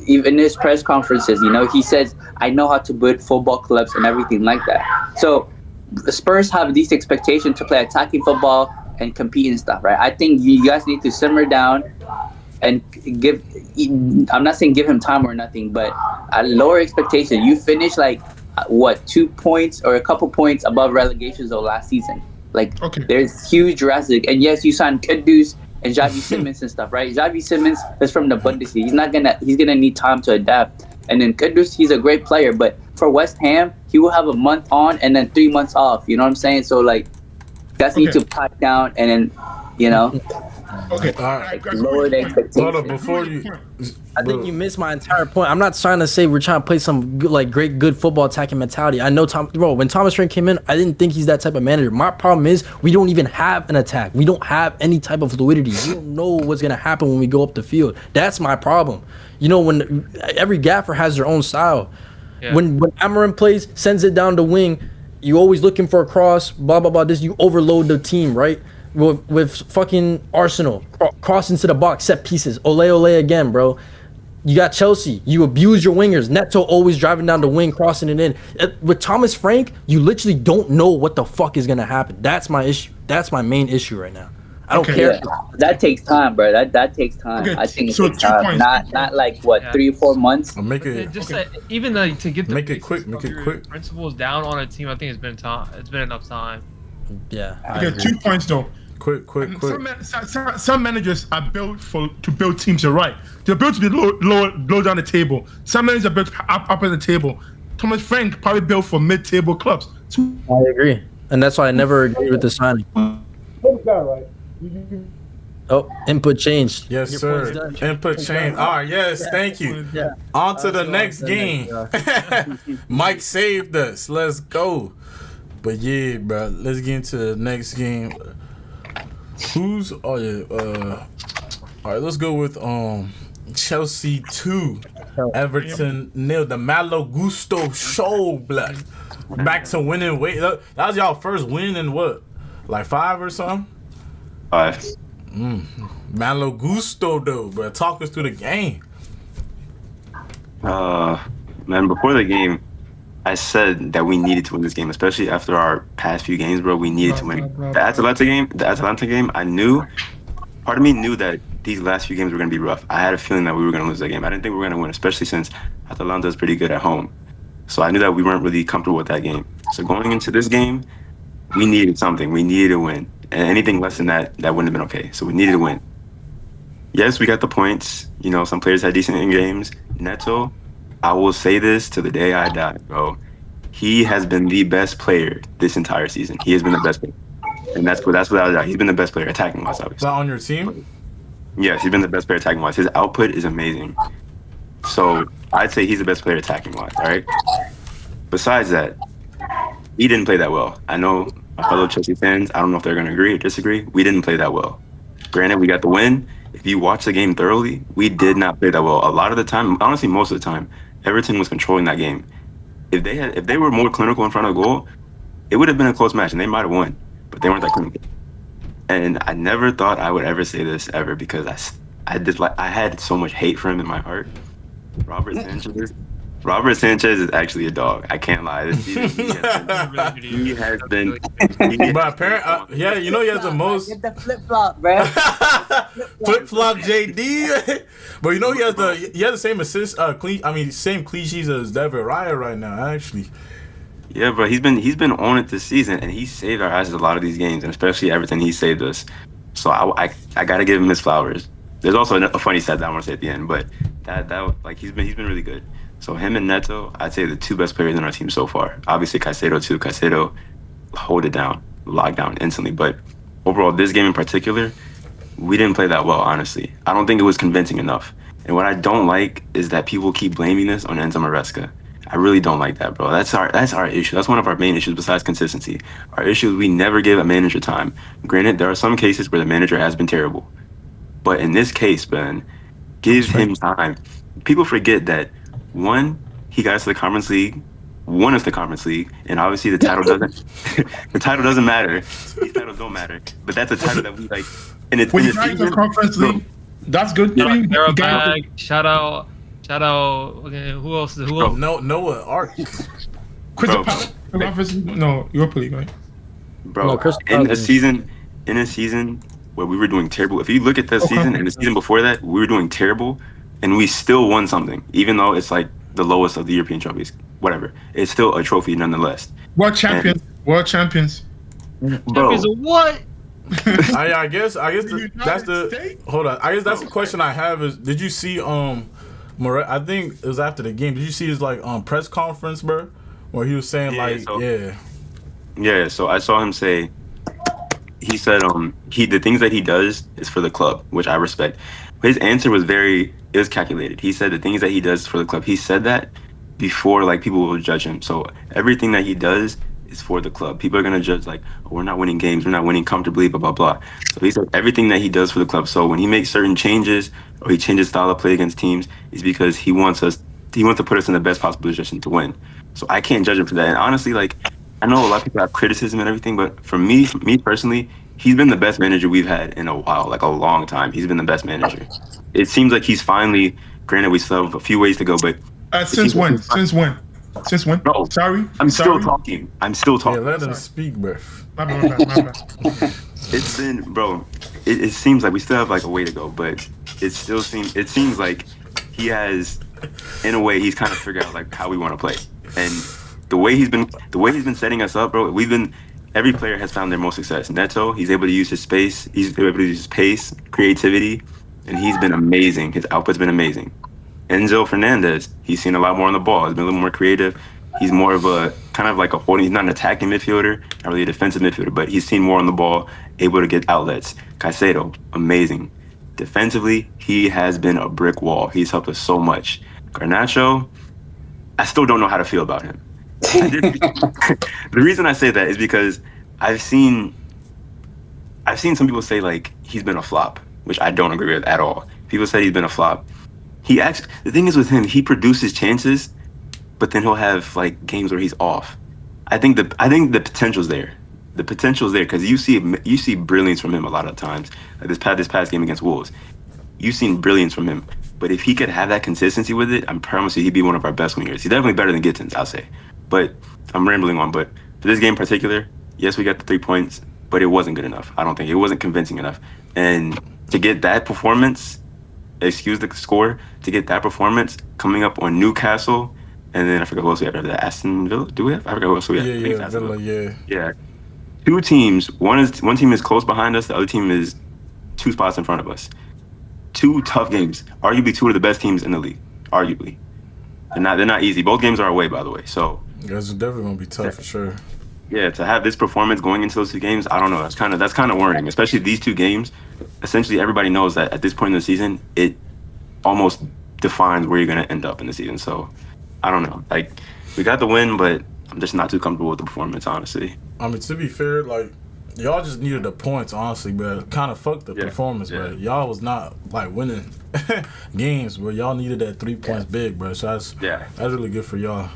Even in his press conferences, he says, I know how to build football clubs and everything like that. So the Spurs have these expectations to play attacking football and compete and stuff, right? I think you guys need to simmer down and I'm not saying give him time or nothing, but a lower expectation. You finish like, 2 points or a couple points above relegation zone last season. Like, There's huge drastic. And yes, you signed Kudus and Xavi Simmons and stuff, right? Xavi Simmons is from the Bundesliga. He's gonna need time to adapt. And then Kudus, he's a great player, but for West Ham, he will have a month on and then 3 months off. You know what I'm saying? So like, guys need to pipe down and then, Okay. All right. lower the expectations. Hold on, before you. I think you missed my entire point. I'm not trying to say we're trying to play some good football attacking mentality. I know when Thomas Frank came in, I didn't think he's that type of manager. My problem is we don't even have an attack. We don't have any type of fluidity. We don't know what's gonna happen when we go up the field. That's my problem. When every gaffer has their own style. Yeah. When Amarin plays, sends it down the wing, you always looking for a cross, blah blah blah. This you overload the team, right? With fucking Arsenal, cross into the box, set pieces, ole again, bro. You got Chelsea, you abuse your wingers. Neto always driving down the wing, crossing it in. With Thomas Frank, you literally don't know what the fuck is gonna happen. That's my issue. That's my main issue right now. I don't care. Yeah. That takes time, bro. That takes time. Okay, I think it so takes time. Not like 3 or 4 months. I'll make it. Just even to get the Make it quick. Make it quick. principles down on a team, I think it's been time. It's been enough time. Yeah. Okay, 2 points though. Quick. Some managers are built to build teams. You're right. They're built to be low down the table. Some managers are built up at the table. Thomas Frank probably built for mid-table clubs. I agree, and that's why I never agreed with the signing. Oh, input changed. Yes, sir. Input change. All right, yes, thank you. Yeah. On to the next game. Mike saved us. Let's go. But yeah, bro, let's get into the next game. All right, let's go with Chelsea 2, Everton 0. The Malo Gusto show, black. Back to winning. Wait, that was y'all first win in what? Like 5 or something? 5. Malo Gusto though, bro. Talk us through the game. Man, before the game, I said that we needed to win this game, especially after our past few games, bro. We needed to win. The Atalanta game, part of me knew that these last few games were going to be rough. I had a feeling that we were going to lose that game. I didn't think we were going to win, especially since Atalanta is pretty good at home. So I knew that we weren't really comfortable with that game. So going into this game, we needed something. We needed to win. And anything less than that wouldn't have been okay. So we needed to win. Yes, we got the points. Some players had decent in games. Neto, I will say this to the day I die, bro. He has been the best player this entire season. He has been the best player. And that's without a doubt. He's been the best player attacking wise, obviously. Is that on your team? Yes, he's been the best player attacking wise. His output is amazing. So I'd say he's the best player attacking wise, all right? Besides that, he didn't play that well. I know my fellow Chelsea fans, I don't know if they're going to agree or disagree. We didn't play that well. Granted, we got the win. If you watch the game thoroughly, we did not play that well. A lot of the time, honestly, most of the time, Everton was controlling that game. If they were more clinical in front of goal, it would have been a close match and they might have won, but they weren't that clinical. And I never thought I would ever say this ever because I had so much hate for him in my heart. Robert Sanchez is actually a dog. I can't lie. This season, he has been. But apparently, he has the most. Get the flip flop, bro. Flip flop, JD. But he has the same assist. Same clean sheets as David Raya right now. Actually, Yeah, bro, he's been on it this season, and he saved our asses a lot of these games, and especially Everton, he saved us. So I gotta give him his flowers. There's also a funny stat that I want to say at the end, but like he's been really good. So him and Neto, I'd say the two best players in our team so far. Obviously Caicedo too. Caicedo hold it down, lock down instantly. But overall, this game in particular, we didn't play that well, honestly. I don't think it was convincing enough. And what I don't like is that people keep blaming this on Enzo Maresca. I really don't like that, bro. That's our issue. That's one of our main issues besides consistency. Our issue is we never give a manager time. Granted, there are some cases where the manager has been terrible. But in this case, man, give him time. People forget that one, he got us to the Conference League, won us the Conference League, and obviously the title doesn't the title doesn't matter. These titles don't matter. But that's a title that we like, and it's When in you the got the season. Conference League, that's good for you. They're a You got- bag. Shout out. Okay, who else? Who else? Noah Art. Crystal Bro. Palace, the Conference League? No, Europa League, right? Bro, No, Crystal in a Palace. season where we were doing terrible. If you look at that Okay. season and the season before that, we were doing terrible, and we still won something, even though it's like the lowest of the European trophies. Whatever, it's still a trophy nonetheless. World champions. World champions. Bro, Champions of what? I guess that's United the States? hold on. I guess that's the question I have is, did you see I think it was after the game. Did you see his like press conference, bro, where he was saying yeah. So I saw him say, he said the things that he does is for the club, which I respect. His answer was it was calculated. He said the things that he does for the club. He said that before like people will judge him. So everything that he does is for the club. People are gonna judge like, oh, we're not winning games, we're not winning comfortably, blah blah blah. So he said everything that he does for the club. So when he makes certain changes or he changes style of play against teams, is because he wants to put us in the best possible position to win. So I can't judge him for that. And honestly, like, I know a lot of people have criticism and everything, but for me personally, he's been the best manager we've had in a while, like a long time. He's been the best manager. It seems like he's finally. Granted, we still have a few ways to go, but Since when? Since when? Since when? Bro, Sorry. I'm still Sorry. talking. I'm still Yeah, talking. let him speak, bro. My bad. It's been, bro. It seems like we still have like a way to go, but it seems like he has, in a way, he's kind of figured out like how we want to play, and the way he's been setting us up, bro. Every player has found their most success. Neto, he's able to use his space, he's able to use his pace, creativity, and he's been amazing. His output's been amazing. Enzo Fernandez, he's seen a lot more on the ball. He's been a little more creative. He's more of a kind of like a holding. He's not an attacking midfielder, not really a defensive midfielder, but he's seen more on the ball, able to get outlets. Caicedo, amazing. Defensively, he has been a brick wall. He's helped us so much. Garnacho, I still don't know how to feel about him. The reason I say that is because I've seen some people say like he's been a flop, which I don't agree with at all. People say he's been a flop. The thing is with him, he produces chances, but then he'll have like games where he's off. I think the potential's there. The potential's there because you see brilliance from him a lot of times. Like this past game against Wolves, you've seen brilliance from him. But if he could have that consistency with it, I promise you he'd be one of our best wingers. He's definitely better than Gittins, I'll say. But I'm rambling on. But for this game in particular, yes, we got the 3 points, but it wasn't good enough. I don't think it wasn't convincing enough. And to get that performance, excuse the score, to get that performance coming up on Newcastle, and then I forgot who else we have after that. Aston Villa? Do we have? I forgot who else we have. I think it's Yeah, Aston Villa, yeah. Yeah. Two teams. One team is close behind us. The other team is 2 spots in front of us. 2 tough games. Arguably 2 of the best teams in the league. Arguably. They're not easy. Both games are away, by the way. So Guys, it's definitely gonna be tough for sure. yeah, to have this performance going into those 2 games, I don't know. That's kind of worrying, especially these 2 games. Essentially, everybody knows that at this point in the season, it almost defines where you're gonna end up in the season. So I don't know. Like, we got the win, but I'm just not too comfortable with the performance, honestly. I mean, to be fair, like, y'all just needed the points, honestly, but kind of fucked the Yeah, performance, yeah. bro. Y'all was not like winning games, bro. Y'all needed that 3 points big, bro. So that's really good for y'all.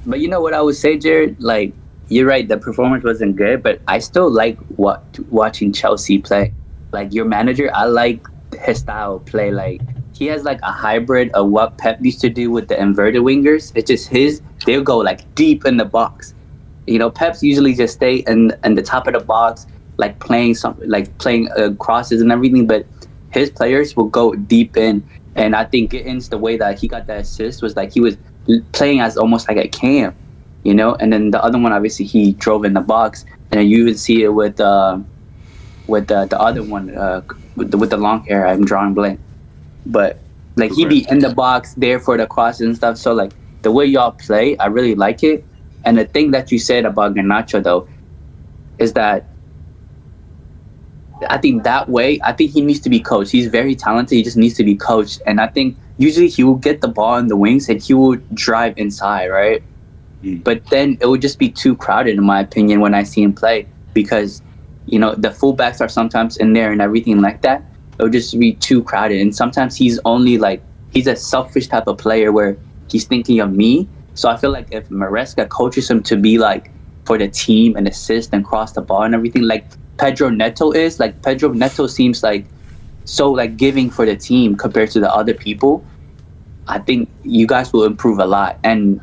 But you know what I would say, Jared? Like, you're right, the performance wasn't good, but I still like watching Chelsea play. Like, your manager, I like his style of play. Like, he has like a hybrid of what Pep used to do with the inverted wingers. It's just they'll go like deep in the box. You know, Pep's usually just stay in the top of the box, like playing crosses and everything, but his players will go deep in. And I think Gittins, the way that he got that assist was like he was playing as almost like a cam. you know. And then the other one, obviously, he drove in the box, and then you even see it with the other one with the long hair. I'm drawing blank, but like he be in the box there for the crosses and stuff. So like the way y'all play, I really like it. And the thing that you said about Garnacho though is that I think he needs to be coached. He's very talented. He just needs to be coached. And I think usually he will get the ball in the wings and he will drive inside, right? But then it would just be too crowded, in my opinion, when I see him play, because you know the fullbacks are sometimes in there and everything like that. It would just be too crowded, and sometimes he's a selfish type of player where he's thinking of me. So I feel like if Maresca coaches him to be like for the team and assist and cross the ball and everything, like Pedro Neto seems like so like giving for the team compared to the other people. I think you guys will improve a lot. And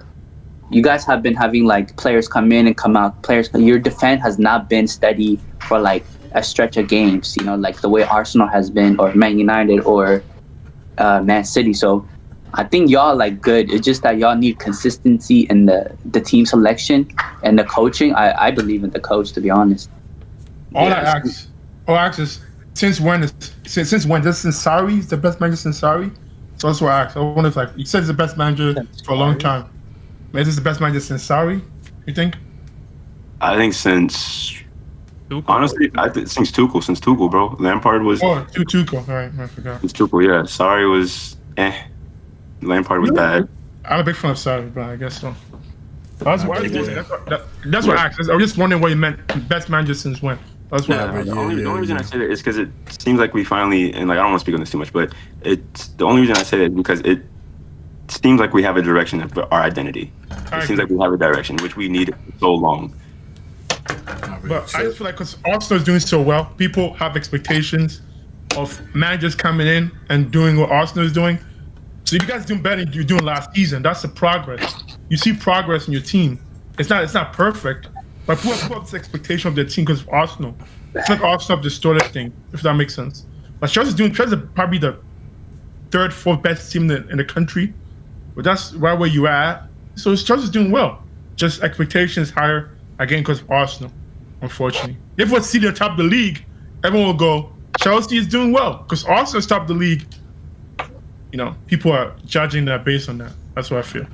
you guys have been having like players come in and come out. Your defense has not been steady for like a stretch of games, you know, like the way Arsenal has been, or Man United, or Man City. So I think y'all like good. It's just that y'all need consistency in the team selection and the coaching. I believe in the coach, to be honest. All I ask is since when does Sari is the best manager since Sari? So that's what I asked. I wonder if like you said he's the best manager for a long time. Is this the best manager since Sari? You think? I think since Tuchel. honestly, since Tuchel, bro. Lampard was Tuchel. All right, I forgot. since Tuchel, yeah. Sari was Lampard was bad. I'm a big fan of Sari, but I guess so. That's what I asked. I was just wondering what you meant. Best manager since when? That's what. The only reason I say that is because it seems like we finally, and like I don't want to speak on this too much, but it's the only reason I say that is because it seems like we have a direction of our identity. It seems like we have a direction which we need so long. But I just feel like because Arsenal is doing so well, people have expectations of managers coming in and doing what Arsenal is doing. So you guys doing better than you were doing last season. That's the progress. You see progress in your team. It's not perfect, but people have this expectation of their team because of Arsenal. It's like Arsenal have distorted thing, if that makes sense. But Chelsea's probably the third, fourth best team in the country. But that's right where you at. So Chelsea's doing well. Just expectations higher again because of Arsenal, unfortunately. If we're seated top of the league, everyone will go, Chelsea is doing well because Arsenal's top of the league. You know, people are judging that based on that. That's what I feel.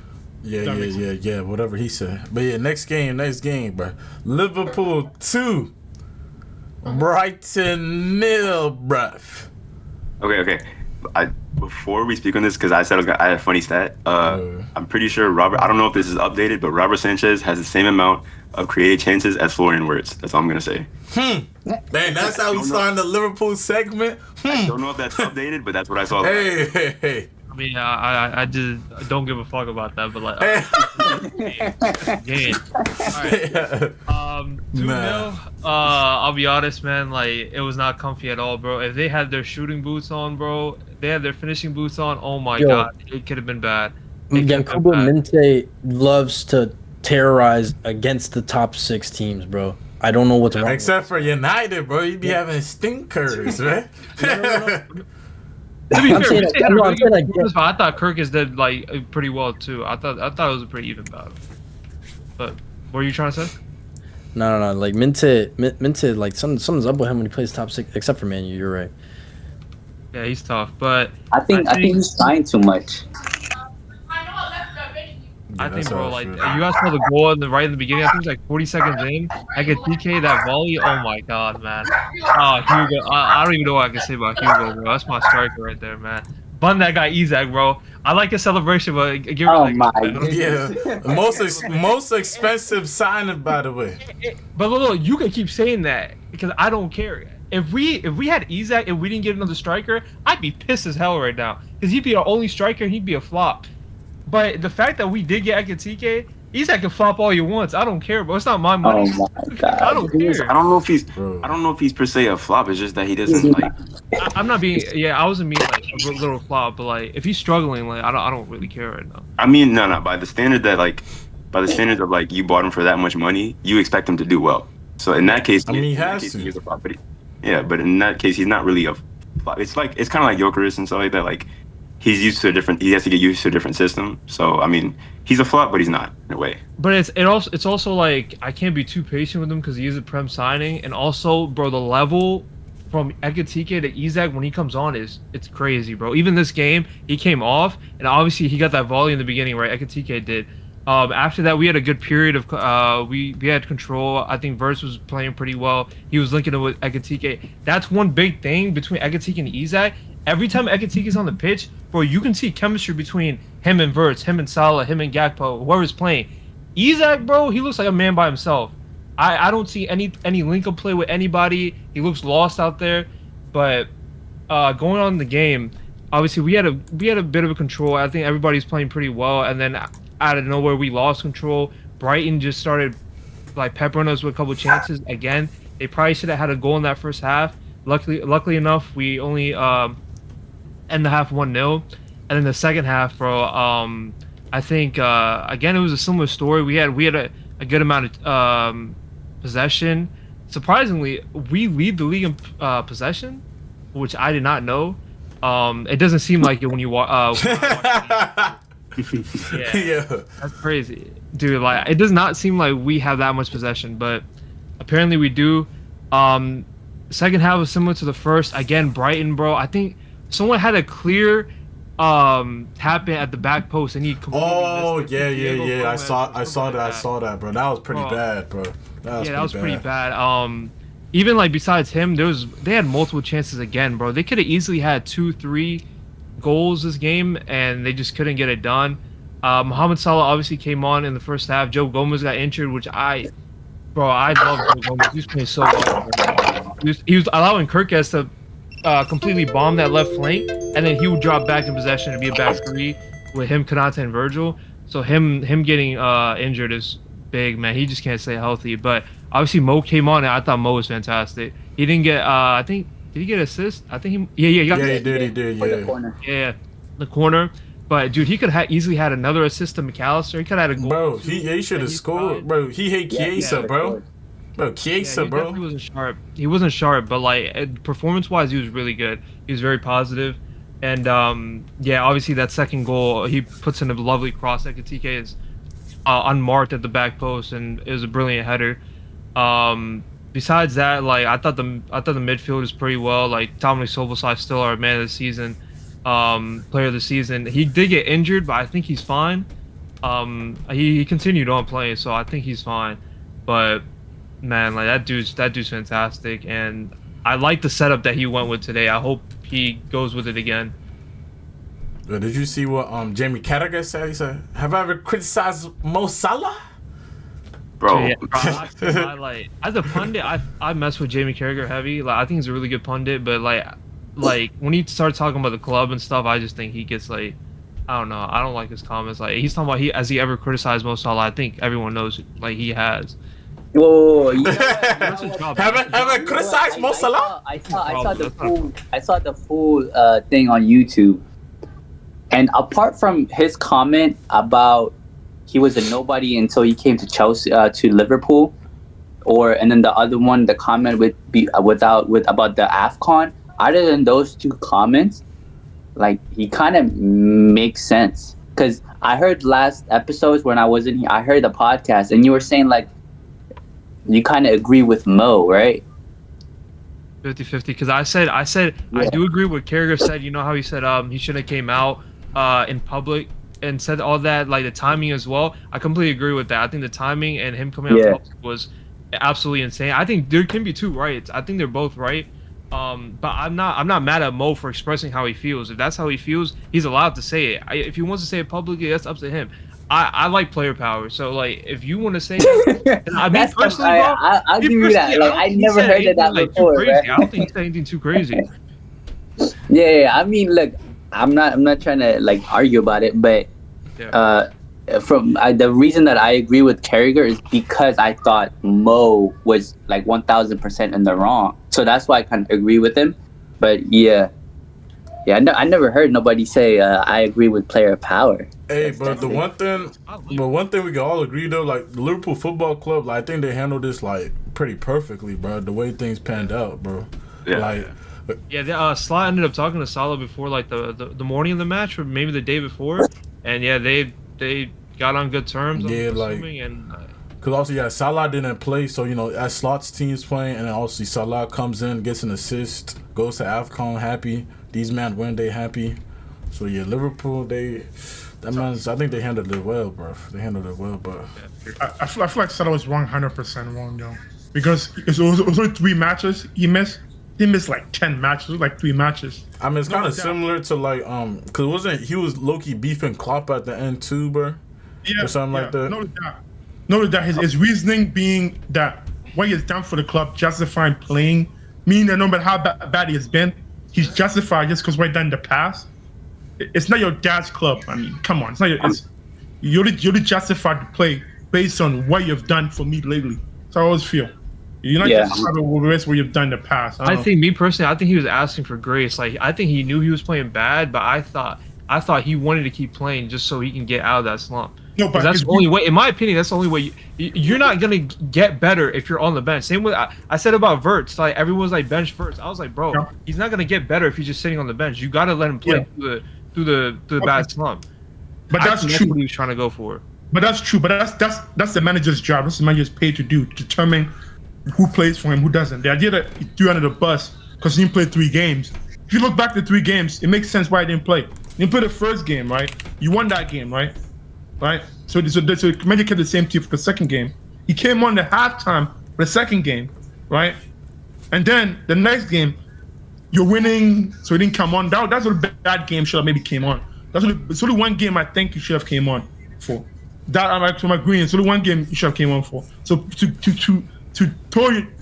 Yeah. Whatever he said. But yeah, next game, bro. Liverpool 2, Brighton 0, bruv. Okay. Before we speak on this, because I said I had a funny stat. I'm pretty sure Robert. I don't know if this is updated, but Robert Sanchez has the same amount of created chances as Florian Wirtz. That's all I'm gonna say. Man, that's how we starting the Liverpool segment. I don't know if that's updated, but that's what I saw. Hey. I mean, I just don't give a fuck about that, but like, game. All right. 2-0. I'll be honest, man. Like, it was not comfy at all, bro. If they had their shooting boots on, bro, they had their finishing boots on. Oh my god, it could have been bad. Yankuba Minte loves to terrorize against the top 6 teams, bro. I don't know what's wrong. Except for United, bro. You be having stinkers, man. To be fair, I thought Kirk did like pretty well too. I thought it was a pretty even battle. But what were you trying to say? No. Like Minte, like something's up with him when he plays top 6. Except for Man U, you're right. Yeah, he's tough, but I think he's trying too much. I think, bro, like you guys saw the goal right in the beginning. I think it was like 40 seconds in. I get DK that volley. Oh my god, man. Oh, Hugo. I don't even know what I can say about Hugo, bro. That's my striker right there, man. Bun that guy Isaac, bro. I like his celebration, but give my goodness. Yeah, most expensive signing, by the way. But look, you can keep saying that because I don't care. If we had Isaac and we didn't get another striker, I'd be pissed as hell right now because he'd be our only striker and he'd be a flop. But the fact that we did get Ekitike, Isaac can flop all you want. I don't care, bro. It's not my money. Oh my god. I don't care. I don't know if he's per se a flop. It's just that he doesn't like. I'm not being. Yeah, I wasn't being like a little flop, but like if he's struggling, like I don't really care right now. I mean, no. By the standards of like you bought him for that much money, you expect him to do well. So in that case, he has to. He's a flop. Yeah, but in that case, he's not really a flop. It's kind of like Jokeris and stuff like that. Like he's used to a different. He has to get used to a different system. So I mean, he's a flop, but he's not in a way. But it's also like I can't be too patient with him because he is a prem signing, and also, bro, the level from Ekatike to Isak when he comes on it's crazy, bro. Even this game, he came off, and obviously he got that volley in the beginning, right? Ekatike did. After that, we had a good period of we had control. I think Verse was playing pretty well. He was linking it with Ekatike. That's one big thing between Ekatike and Isak. Every time Ekatike is on the pitch, bro, you can see chemistry between him and Verts, him and Salah, him and Gakpo, whoever's playing. Isak, bro, he looks like a man by himself. I don't see any link-up play with anybody. He looks lost out there. But going on in the game, obviously we had a bit of a control. I think everybody's playing pretty well, and then out of nowhere we lost control. Brighton just started like peppering us with a couple of chances again. They probably should have had a goal in that first half. Luckily enough, we only end the half 1-0, and then the second half, bro. I think again it was a similar story. We had a good amount of possession. Surprisingly, we lead the league in possession, which I did not know. It doesn't seem like it when you watch. Yeah, that's crazy, dude. Like, it does not seem like we have that much possession, but apparently we do. Second half was similar to the first. Again, Brighton, bro. I think someone had a clear tap in at the back post, and he completely missed it. Yeah. I saw that, bro. That was pretty bad, bro. That was pretty bad. Even like besides him, they had multiple chances again, bro. They could have easily had 2-3 goals this game, and they just couldn't get it done. Mohamed Salah obviously came on in the first half. Joe Gomez got injured, which I love Joe Gomez. He was playing so well. He was allowing Kirkes to completely bomb that left flank, and then he would drop back in possession to be a back three with him, Konate, and Virgil. So him getting injured is big, man. He just can't stay healthy. But obviously Mo came on, and I thought Mo was fantastic. He didn't get I think, did he get an assist? I think he did. The corner. But dude, he could have easily had another assist to McAllister. He could have had a goal. Bro, he should have scored. Bro, he hate Chiesa, bro. Bro, Chiesa, bro. He wasn't sharp. He wasn't sharp, but like performance-wise, he was really good. He was very positive, and obviously that second goal, he puts in a lovely cross. Ekatike is unmarked at the back post, and it was a brilliant header. Besides that, like I thought the midfield was pretty well. Like Dominic Soboslai still our man of the season, player of the season. He did get injured, but I think he's fine. He continued on playing, so I think he's fine. But man, like that dude's fantastic, and I like the setup that he went with today. I hope he goes with it again. Did you see what Jamie Carragher said? He said, "Have I ever criticized Mo Salah?" Bro, so, yeah, I like as a pundit, I mess with Jamie Carragher heavy. Like I think he's a really good pundit, but like when he starts talking about the club and stuff, I just think he gets like, I don't know. I don't like his comments. Like he's talking about has he ever criticized Mo Salah? I think everyone knows like he has. Whoa! Have I criticized Mo Salah? I saw the full thing on YouTube, and apart from his comment about he was a nobody until he came to Chelsea to Liverpool, and then the other one, the comment about the AFCON. Other than those two comments, like he kind of makes sense, because I heard last episodes when I wasn't here. I heard the podcast, and you were saying like you kind of agree with Mo, right? 50-50, because I said I do agree with Carragher said. You know how he said he should have came out in public and said all that, like the timing as well. I completely agree with that. I think the timing and him coming out was absolutely insane. I think there can be two rights. I think they're both right. But I'm not mad at Mo for expressing how he feels. If that's how he feels, he's allowed to say it. If he wants to say it publicly, that's up to him. I like player power, so like if you want to say it, I mean personally, I'll give you that. Like I never heard of that before. Right? I don't think he said anything too crazy. Yeah. I mean, look, I'm not trying to like argue about it, but the reason that I agree with Carragher is because I thought Mo was like 1,000% in the wrong, so that's why I kind of agree with him. But I never heard nobody say I agree with player power. Hey, but one thing we can all agree though, like the Liverpool Football Club, like I think they handled this like pretty perfectly, bro. The way things panned out, bro. Yeah. Yeah, Slot ended up talking to Salah before, like the morning of the match, or maybe the day before, and yeah, they got on good terms. Yeah, I'm like- assuming, and Because also, yeah, Salah didn't play, so, as Slot's team's playing, and then also Salah comes in, gets an assist, goes to AFCON happy. These men win, they happy. So, yeah, Liverpool, I think they handled it well, bro. They handled it well, but... I feel like Salah was 100% wrong, though. Because it was only 3 matches he missed. He missed like 10 matches, it was like 3 matches. I mean, it's kind of similar to, like, because he was low-key beefing Klopp at the end, too, bro? Yeah, Or something like that. Notice that his reasoning being that what he has done for the club justifying playing, meaning that no matter how bad he has been, he's justified just because what he done in the past. It's not your dad's club. I mean, come on. It's not you're justified to play based on what you've done for me lately. So I always feel. You're not justified with the rest of what you've done in the past. I think me personally, I think he was asking for grace. Like, I think he knew he was playing bad, but I thought he wanted to keep playing just so he can get out of that slump. No, but that's the only way. In my opinion, that's the only way. You're not gonna get better if you're on the bench. Same with I said about Verts. Like, everyone's like bench Verts. I was like, bro, he's not gonna get better if he's just sitting on the bench. You gotta let him play through the bad slump. But that's true. That's what he was trying to go for. But that's true. But that's the manager's job. That's the manager's paid to do, determine who plays for him, who doesn't. The idea that he threw under the bus because he didn't play 3 games. If you look back at the 3 games, it makes sense why he didn't play. You didn't play the first game, right? You won that game, right? Right? So the manager kept the same team for the second game. He came on the halftime for the second game, right? And then the next game, you're winning, so he didn't come on. That's what a bad game should have maybe came on. It's only one game I think you should have came on for. That I'm agreeing. It's only one game you should have came on for. So to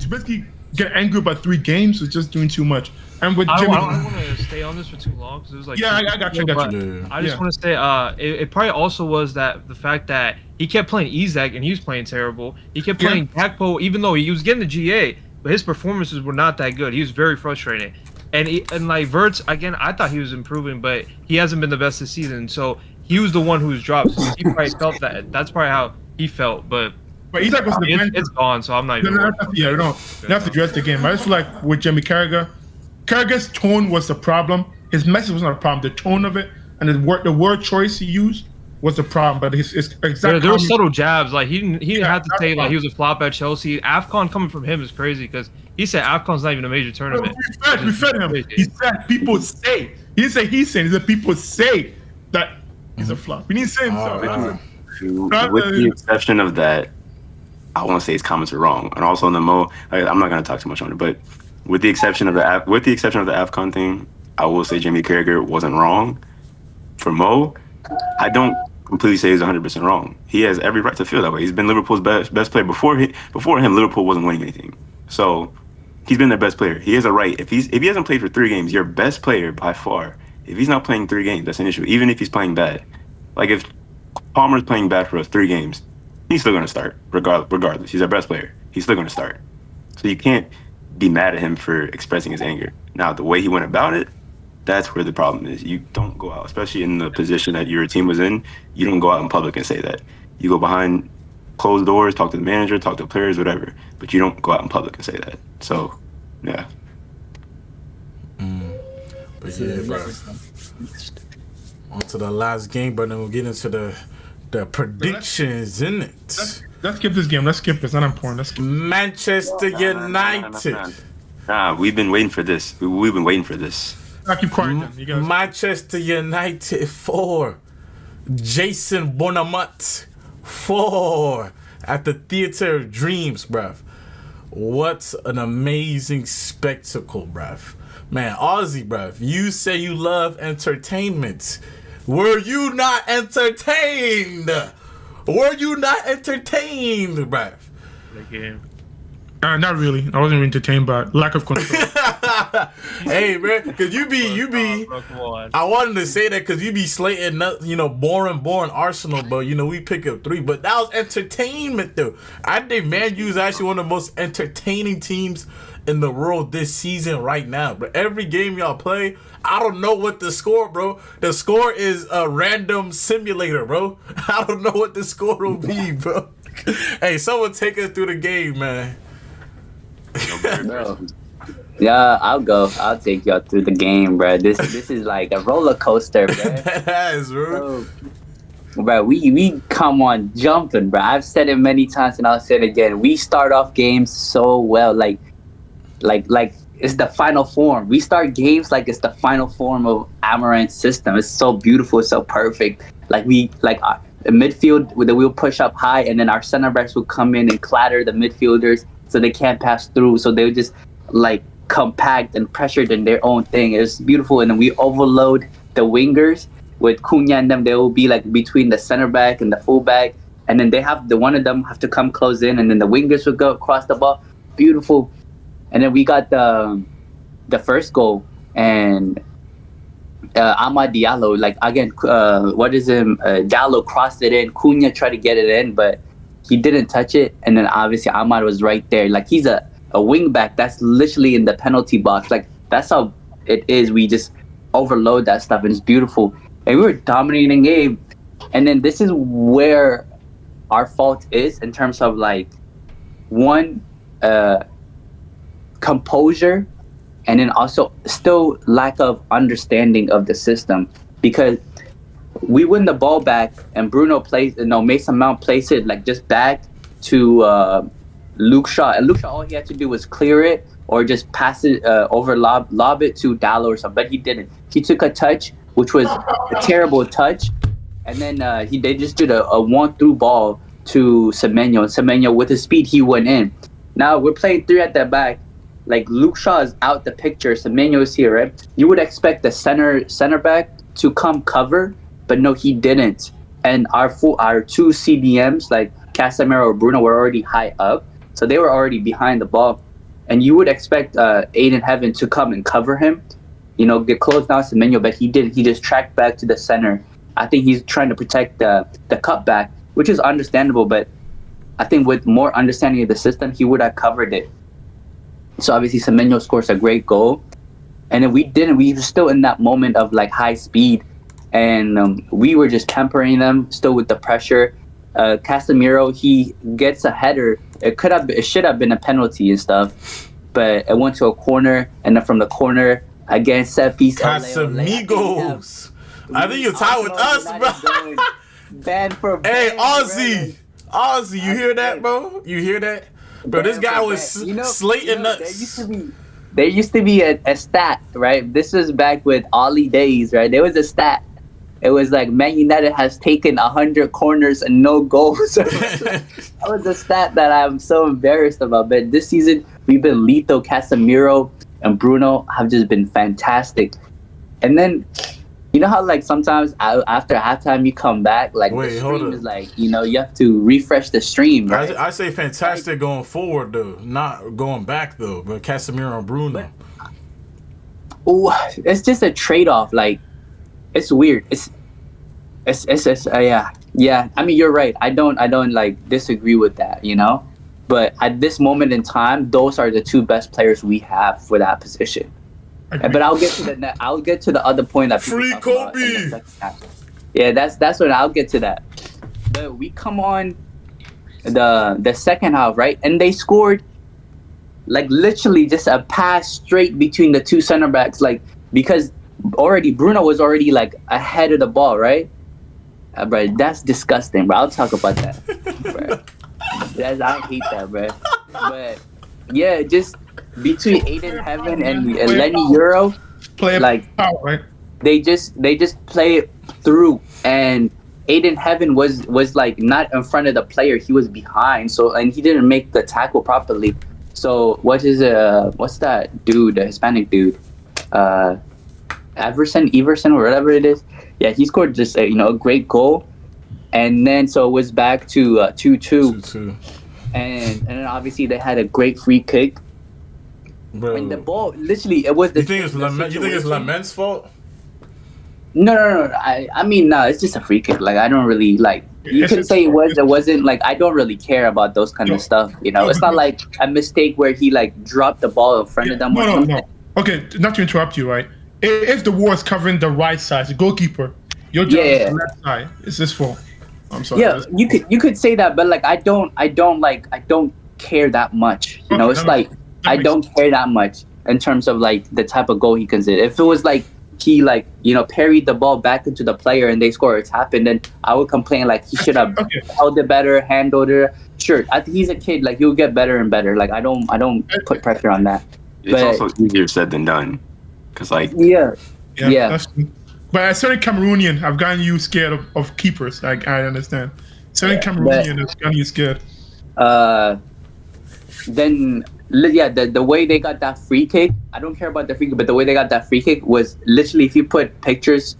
basically get angry about 3 games is just doing too much. And with Jimmy, I don't want to stay on this for too long because it was like I got you. I just want to say it probably also was that the fact that he kept playing Isak and he was playing terrible. He kept playing Gakpo even though he was getting the GA, but his performances were not that good. He was very frustrating. And like Verts, again, I thought he was improving, but he hasn't been the best this season. So he was the one who was dropped. So he probably felt that. That's probably how he felt. But Isak was it's gone, so I'm not even. You don't have to address the game. I just feel like with Jamie Carragher's tone was the problem. His message was not a problem. The tone of it and the word choice he used was the problem. But his exact there were subtle jabs. Like he didn't have to say like he was a flop at Chelsea. AFCON coming from him is crazy because he said AFCON's not even a major tournament. We fed him. He said people say. He didn't say he's saying. He said people say that he's a flop. He didn't say himself. With the exception of that, I won't say his comments are wrong. And also in the I'm not going to talk too much on it, but with the exception of the AFCON thing, I will say Jamie Carragher wasn't wrong. For Mo, I don't completely say he's 100% wrong. He has every right to feel that way. He's been Liverpool's best player before him. Liverpool wasn't winning anything, so he's been their best player. He has a right. If he hasn't played for 3 games, your best player by far. If he's not playing 3 games, that's an issue. Even if he's playing bad, like if Palmer's playing bad for us 3 games, he's still going to start regardless. He's our best player. He's still going to start. So you can't be mad at him for expressing his anger. Now, the way he went about it, that's where the problem is. You don't go out, especially in the position that your team was in, you don't go out in public and say that. You go behind closed doors, talk to the manager, talk to the players, whatever, but you don't go out in public and say that. So, yeah. But yeah, bro. On to the last game, but then we'll get into the predictions, in it. Let's skip this game. Let's skip this. Not important. Let's skip. Manchester United. Nah, we've been waiting for this. We've been waiting for this. I keep quiet then. You guys. Manchester United 4. Jason Bonamut 4 at the Theatre of Dreams, bruv. What an amazing spectacle, bruv. Man, Ozzy, bruv, you say you love entertainment. Were you not entertained? Were you not entertained, bruv? The game. Not really. I wasn't entertained by lack of control. Hey, man, because you be. I wanted to say that because you be slating, boring Arsenal, but we pick up 3. But that was entertainment, though. I think Man U is actually one of the most entertaining teams in the world this season right now. But every game y'all play, I don't know what the score, bro. The score is a random simulator, bro. I don't know what the score will be, bro. Hey, someone take us through the game, man. Bro, Yeah, I'll go. I'll take y'all through the game, bro. This is like a roller coaster, bro. That is rude. Bro, we come on jumping, bro. I've said it many times and I'll say it again. We start off games so well, like it's the final form. We start games like it's the final form of Amarant's system. It's so beautiful, it's so perfect. Like the midfield, we'll push up high, and then our center backs will come in and clatter the midfielders so they can't pass through. So they'll just like compact and pressured in their own thing. It's beautiful, and then we overload the wingers. With Cunha and them, they will be like between the center back and the full back, and then one of them have to come close in, and then the wingers will go across the ball. Beautiful. And then we got the first goal, and Amad Diallo, like again, Diallo crossed it in. Cunha tried to get it in, but he didn't touch it. And then obviously Amad was right there. Like he's a wing back that's literally in the penalty box. Like that's how it is. We just overload that stuff, and it's beautiful. And we were dominating the game. And then this is where our fault is in terms of like one composure, and then also still lack of understanding of the system, because we win the ball back and Mason Mount plays it like just back to Luke Shaw, and Luke Shaw, all he had to do was clear it or just pass it lob it to Dallo or something, but he didn't. He took a touch, which was a terrible touch, and then they just did a one-through ball to Semenyo, and Semenyo with his speed, he went in. Now we're playing 3 at the back. Like Luke Shaw is out the picture, Semenyo is here, right? You would expect the center back to come cover, but no, he didn't. And our 2 CDMs, like Casemiro or Bruno, were already high up, so they were already behind the ball. And you would expect Aiden Heaven to come and cover him, get close down to Semenyo, but he didn't. He just tracked back to the center. I think he's trying to protect the cutback, which is understandable, but I think with more understanding of the system, he would have covered it. So obviously Semenyo scores a great goal. And then we didn't. We were still in that moment of like high speed, and we were just tempering them still with the pressure. Casemiro, he gets a header. It should have been a penalty and stuff, but it went to a corner, and then from the corner again, set piece. Casamigos. I think you're tied with us, bro. Banned for hey, Ozzy, you hear that, bro? You hear that, bro? This guy was slating nuts. There used to be a stat, right? This was back with Ollie days, right? There was a stat. It was like Man United has taken 100 corners and no goals. That was a stat that I'm so embarrassed about. But this season, we've been lethal. Casemiro and Bruno have just been fantastic. And then, you know how like sometimes after halftime you come back, like the stream is like, you have to refresh the stream, right? I say fantastic going forward though, not going back though. But Casemiro and Bruno. It's just a trade-off. Like, it's weird. It's yeah. I mean, you're right. I don't like disagree with that, But at this moment in time, those are the 2 best players we have for that position. But I'll get to the other point that free Kobe. Yeah, that's when I'll get to that. But we come on the second half, right? And they scored like literally just a pass straight between the 2 center backs, like because Bruno was already like ahead of the ball, right? Bro, that's disgusting, bro. I'll talk about that, bro. I hate that, bro. But yeah, just between Aiden Heaven and Lenny Euro, they just play it through, and Aiden Heaven was like not in front of the player, he was behind, so and he didn't make the tackle properly. So what's that dude, the Hispanic dude, Everson or whatever it is. Yeah, he scored just a great goal, and then so it was back to 2-2, and then obviously they had a great free kick. Bro. When the ball literally it was the. You think it's Lament's fault? No. I mean, no, it's just a free kick. Like I don't really like. You can say it wasn't. Like I don't really care about those kind of stuff. It's not like a mistake where he like dropped the ball in front of them or something. No. Okay, not to interrupt you, right? If the wall is covering the right side, the goalkeeper, your job is the left side. It's his fault. I'm sorry. Yeah, you could say that, but like I don't care that much. It's like I don't care that much. in terms of like the type of goal he considered. If it was like he like parried the ball back into the player and they score a tap, and then I would complain like he should have held it better, handled it. Sure, I think he's a kid. Like he'll get better and better. Like I don't put pressure on that. It's But- also easier said than done. Because, like, Yeah. That's true. But as certain Cameroonian, I've gotten you scared of keepers. I understand. Certain Cameroonian has gotten you scared. Then the way they got that free kick, I don't care about the free kick, but the way they got that free kick was literally, if you put pictures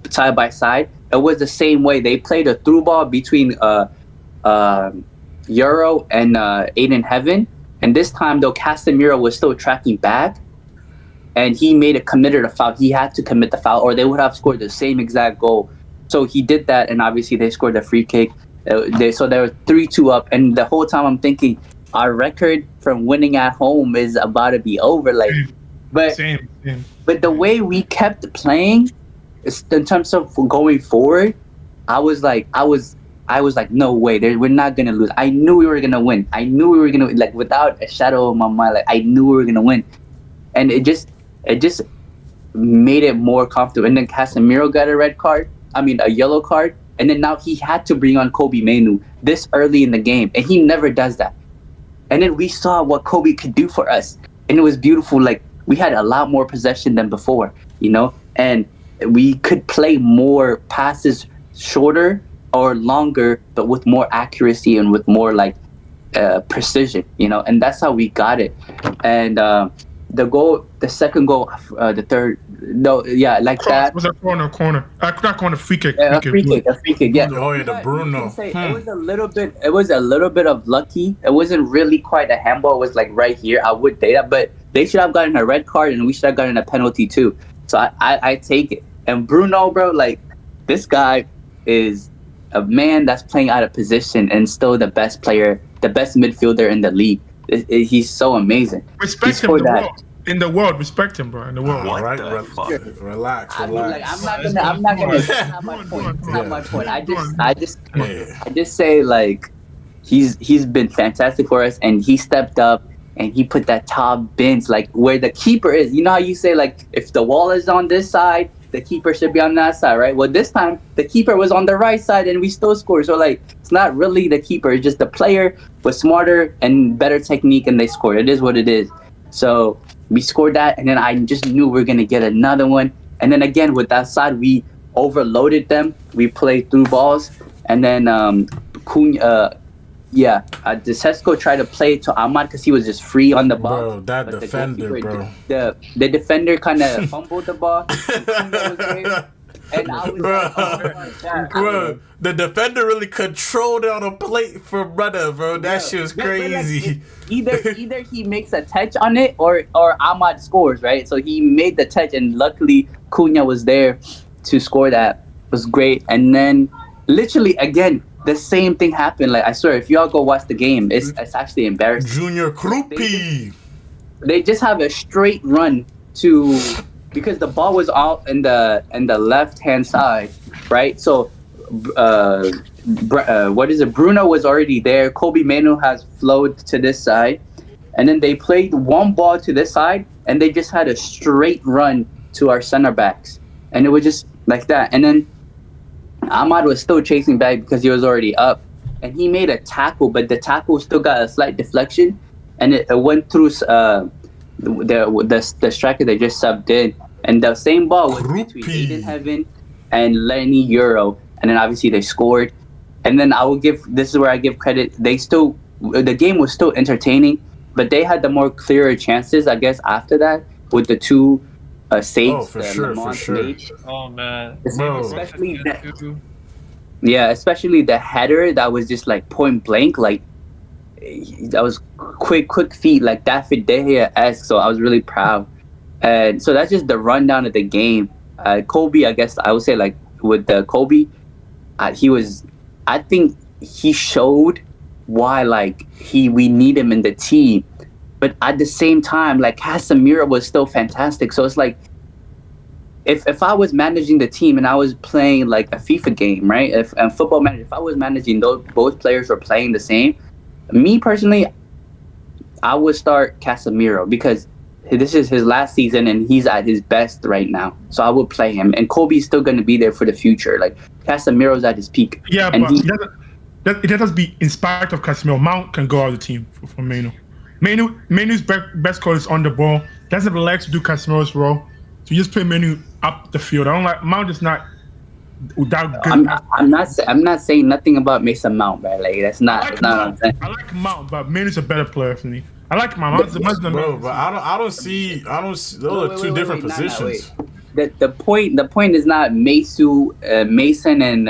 side by side, it was the same way they played a through ball between Euro and Aiden Heaven, and this time though Casemiro was still tracking back, and he committed a foul. He had to commit the foul, or they would have scored the same exact goal. So he did that, and obviously they scored the free kick. So they were 3-2 up, and the whole time I'm thinking, our record from winning at home is about to be over. Like, but the way we kept playing, in terms of going forward, I was like, no way, we're not gonna lose. I knew we were gonna win. I knew we were gonna, like, without a shadow of my mind. Like, I knew we were gonna win, and it just made it more comfortable. And then Casemiro got a yellow card, and then now he had to bring on Kobe Mainoo this early in the game, and he never does that. And then we saw what Kobe could do for us, and it was beautiful. Like, we had a lot more possession than before, and we could play more passes, shorter or longer, but with more accuracy and with more like precision, and that's how we got it. And the second goal, the third, that was a corner, not corner, free kick. a free kick, yeah. Oh yeah, the Bruno. It was a little bit of lucky. It wasn't really quite a handball. It was like right here. I would date that, but they should have gotten a red card, and we should have gotten a penalty too. So I take it. And Bruno, bro, like, this guy is a man that's playing out of position and still the best player, the best midfielder in the league. He's so amazing. Respect him in the world. Respect him, bro. In the world. Right, relax. I mean, like, I'm not gonna. That's not my point. That's not my point. I just say, like, he's been fantastic for us, and he stepped up and he put that top bins, like, where the keeper is. You know how you say, like, if the wall is on this side, the keeper should be on that side, right? Well, this time the keeper was on the right side and we still scored. So, like, it's not really the keeper, it's just the player was smarter and better technique, and they scored. It is what it is. So we scored that, and then I just knew we were gonna get another one. And then again with that side, we overloaded them. We played through balls, and then Desesco tried to play to Ahmad because he was just free on the ball. Bro, that defender, bro. The defender kind of fumbled the ball. And I was like, oh my God. Bro, the defender really controlled it on a plate for brother, bro. That shit was crazy. Like, either he makes a touch on it or Ahmad scores, right? So he made the touch, and luckily Cunha was there to score that. It was great. And then literally again, the same thing happened. Like, I swear, if y'all go watch the game, it's actually embarrassing. Junior Krupi. They just have a straight run to, because the ball was out in the left hand side, right? So, Bruno was already there. Kobe Mainoo has flowed to this side, and then they played one ball to this side, and they just had a straight run to our center backs, and it was just like that. And then Ahmad was still chasing back because he was already up, and he made a tackle, but the tackle still got a slight deflection, and it went through the striker they just subbed in, and the same ball was between Aiden Heaven and Lenny Euro, and then obviously they scored. And then this is where I give credit. The game was still entertaining, but they had the more clearer chances, I guess, after that with the two saves. Oh, for sure. Oh man, especially the header that was just like point blank, like that was quick feet, like David De Gea-esque. So I was really proud. And so that's just the rundown of the game. Kobe, I guess I would say, like, with Kobe, I think he showed why, like, we need him in the team. But at the same time, like, Casemiro was still fantastic. So it's like, if I was managing the team and I was playing like a FIFA game, right? If Football Manager, if I was managing both players were playing the same, me personally, I would start Casemiro, because this is his last season, and he's at his best right now. So I would play him. And Kobe's still going to be there for the future. Like Casemiro's at his peak. Yeah, and but it has to be in spite of Casemiro. Mount can go out of the team for Manu. Manu's best call is on the ball. Doesn't have the legs to do Casemiro's role. So you just play Manu up the field. I don't like Mount is not that good. I'm not saying nothing about Mason Mount, man. Like that's not. That's not what I'm saying. I like Mount, but Manu's a better player for me. I like Mount. Bro, but I don't see. Those are two different positions. The point is not Mason and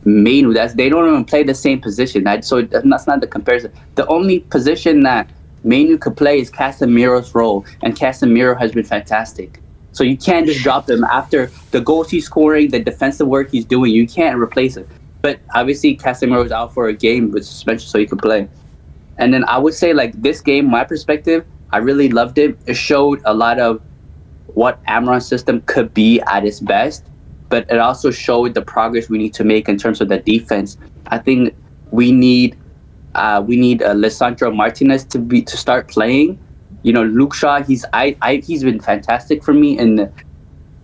Manu. They don't even play the same position. That's not the comparison. The only position that Manu could play is Casemiro's role, and Casemiro has been fantastic. So you can't just drop him after the goals he's scoring, the defensive work he's doing. You can't replace him. But obviously, Casemiro's out for a game with suspension, so he could play. And then I would say, like, this game, my perspective, I really loved it. It showed a lot of what Amron's system could be at its best, but it also showed the progress we need to make in terms of the defense. I think we need Lisandro Martinez to start playing. You know, Luke Shaw, he's been fantastic for me in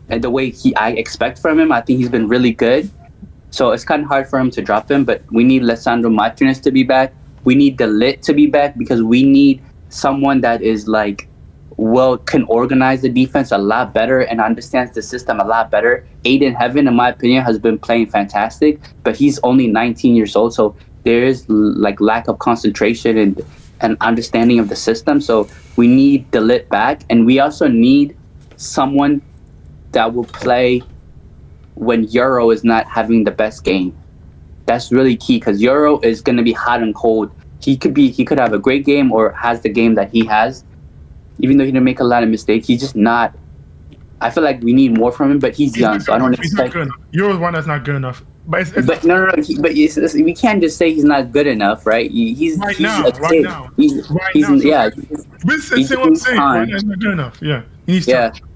the way I expect from him. I think he's been really good. So it's kind of hard for him to drop him, but we need Lisandro Martinez to be back. We need the Lit to be back because we need someone that is like, can organize the defense a lot better and understands the system a lot better. Aiden Heaven, in my opinion, has been playing fantastic, but he's only 19 years old, so there is like lack of concentration and understanding of the system. So we need the Lit back, and we also need someone that will play when Euro is not having the best game. That's really key because Euro is going to be hot and cold. He could have a great game or has the game that he has. Even though he didn't make a lot of mistakes, he's just not. I feel like we need more from him, but he's young, so I don't expect. Euro's one that's not good enough. But we can't just say he's not good enough, right? He's right he's now. Right now, he's yeah. He's not good enough. Yeah, he needs yeah. time.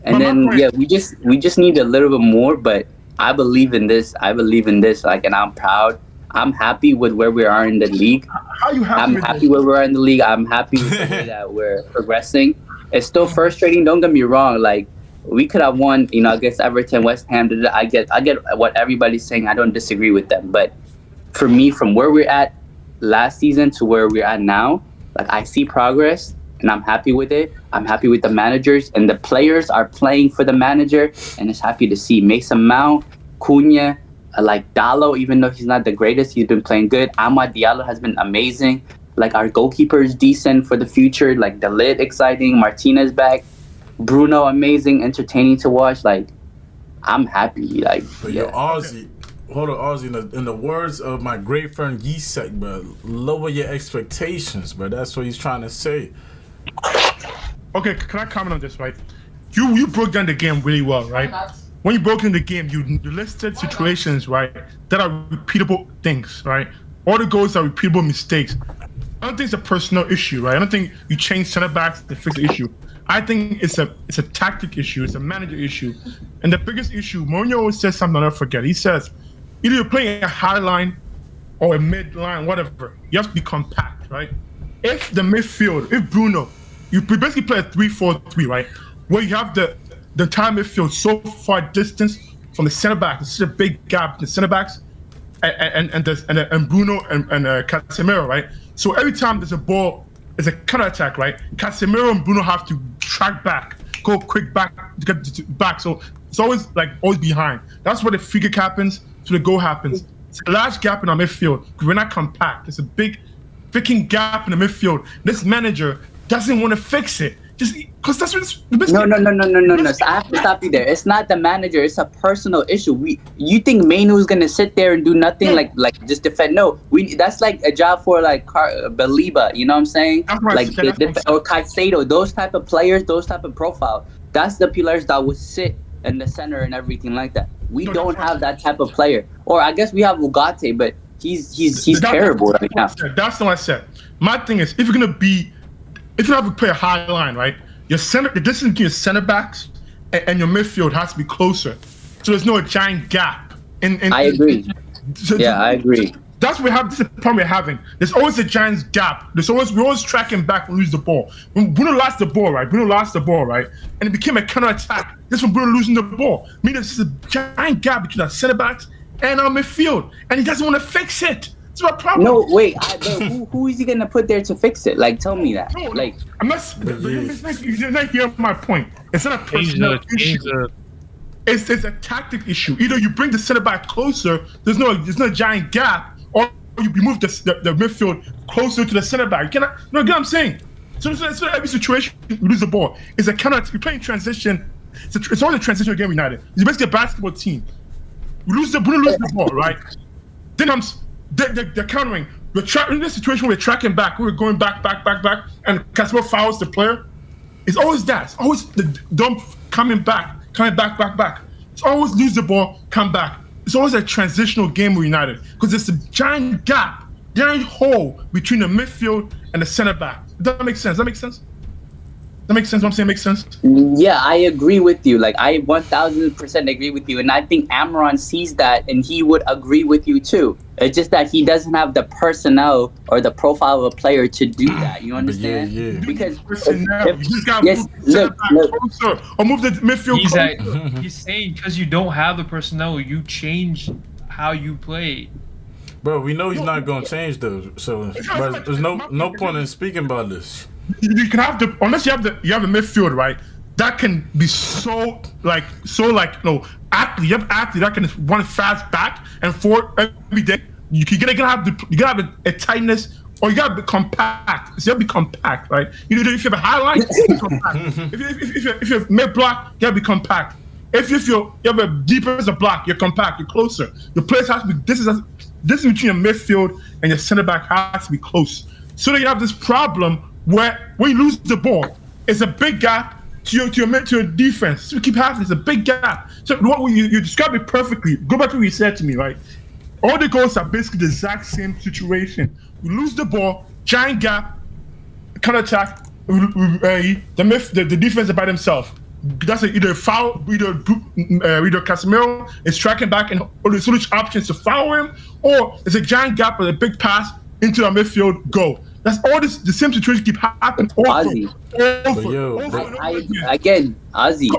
And then we just need a little bit more, but I believe in this. Like, and I'm proud. I'm happy with where we are in the league. How you happy? I'm happy where we are in the league. I'm happy with the way that we're progressing. It's still frustrating. Don't get me wrong. Like, we could have won, against Everton, West Ham. I get what everybody's saying. I don't disagree with them. But for me, from where we're at last season to where we're at now, like, I see progress, and I'm happy with it. I'm happy with the managers, and the players are playing for the manager, and it's happy to see Mason Mount, Cunha, like Dallo, even though he's not the greatest, he's been playing good. Amad Diallo has been amazing. Like, our goalkeeper is decent for the future. Like, the Lid, exciting. Martinez back. Bruno, amazing, entertaining to watch. Like, I'm happy. Like, but yo, Ozzy, hold on, Ozzy. In the words of my great friend Yisek, bro, lower your expectations, bro. That's what he's trying to say. Okay, can I comment on this, right? You broke down the game really well, right? When you broke in the game, you listed situations, right, that are repeatable things, right? All the goals are repeatable mistakes. I don't think it's a personal issue, right? I don't think you change center backs to fix the issue. I think it's a tactic issue. It's a manager issue. And the biggest issue, Mourinho always says something I'll never forget. He says, either you're playing a high line or a mid line, whatever. You have to be compact, right? If the midfield, if Bruno, you basically play a 3-4-3, right? Where you have the entire midfield so far distance from the center back. It's such a big gap in the center backs and Bruno and Casemiro, right? So every time there's a ball, it's a counter attack, right? Casemiro and Bruno have to track back, go quick back to get back. So it's always behind. That's where the free kick happens, so the goal happens. It's a large gap in our midfield because we're not compact. It's a big freaking gap in the midfield. This manager doesn't want to fix it. Just because that's what it's the best. No. So I have to stop you there. It's not the manager. It's a personal issue. You think Manu's gonna sit there and do nothing, like just defend? No, that's like a job for like Baliba. You know what I'm saying? Like or Caicedo, those type of players, those type of profile. That's the players that would sit in the center and everything like that. We don't have that type of player. Or I guess we have Ugarte, but he's terrible right now. That's not what I said. My thing is, if you're gonna have to play a high line, right? The distance between your center backs and your midfield has to be closer, so there's no giant gap. I agree. I agree. That's what we have. This is the problem we're having. There's always a Giants gap. We're always tracking back and lose the ball. When Bruno lost the ball, right? And it became a counter attack. This when Bruno losing the ball. Meaning there's a giant gap between our center backs and our midfield, and he doesn't want to fix it. That's my problem. No, wait. Who is he gonna put there to fix it? Like, tell me that. No, like, I'm not. You're not hearing my point. It's not a personal issue. It's a tactic issue. Either you bring the center back closer. There's no giant gap. Or you move the midfield closer to the center back. You cannot. No, get what I'm saying. So every situation you lose the ball. It's a counter. You're playing transition. It's always a transitional game. United. It's basically a basketball team. We lose the ball, right? Then they're countering. In this situation, we're tracking back. We're going back, and Casemiro fouls the player. It's always that. It's always the dump coming back. It's always lose the ball, come back. It's always a transitional game with United because there's a giant gap, giant hole between the midfield and the center back. Does that make sense? That makes sense? What I'm saying makes sense? Yeah, I agree with you. Like, I 1000% agree with you. And I think Amaron sees that and he would agree with you too. It's just that he doesn't have the personnel or the profile of a player to do that. You understand? Yeah. Because you just got look, closer or move the midfield closer. He's saying because you don't have the personnel, you change how you play. Bro, we know he's not gonna change though. So there's no point in speaking about this. You can have unless you have a midfield, right? That can be so athlete. You have athlete that can run fast back and forth every day. You gotta have a tightness, or you gotta be compact. So you gotta be compact, right? If you have a high line, be compact. If you have mid block, you gotta be compact. If you have a deeper as a block, you're compact. You're closer. Your place has to be distance between your midfield and your center back has to be close. So that you have this problem where when you lose the ball, it's a big gap to your defense. So you keep having it's a big gap. So what you described it perfectly. Go back to what you said to me, right? All the goals are basically the exact same situation. You lose the ball, giant gap, counter attack. The defense is by themselves. That's either foul, either Casemiro is tracking back and there's so much options to foul him, or there's a giant gap with a big pass into the midfield. Go. That's all the same situation keep happening over. Again, Ozzy.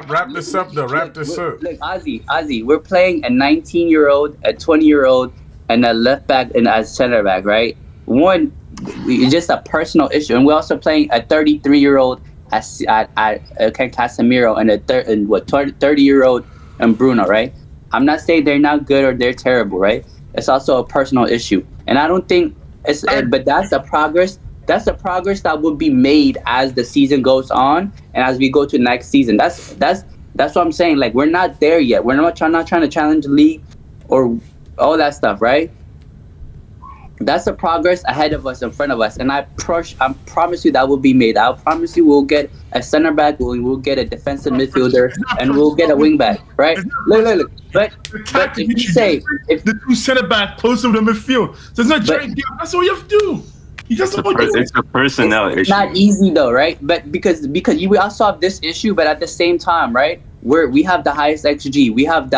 Wrap this up though. Wrap this up. Look, Ozzy, we're playing a 19-year-old, a 20-year-old, and a left back and a center back, right? One, it's just a personal issue, and we're also playing a 33-year-old at Casemiro and a 30-year-old and Bruno, right? I'm not saying they're not good or they're terrible, right? It's also a personal issue, and I don't think. But that's the progress. That's the progress that will be made as the season goes on and as we go to next season. That's what I'm saying. Like, we're not there yet. We're not trying to challenge the league or all that stuff, right? That's the progress ahead of us, in front of us, and I promise you that will be made. I promise you we'll get a center back, we'll get a defensive midfielder, and we'll get a wing back, right? Look. But if you say the two center back closer to the midfield, there's no giant gap. That's all you have to do. It's a personnel issue. It's not easy though, right? But because we also have this issue, but at the same time, right? We have the highest XG. We have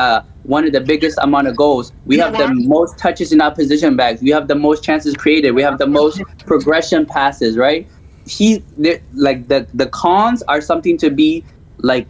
one of the biggest amount of goals. We have the most touches in our position bags. We have the most chances created. We have the most progression passes, right? The cons are something to be like.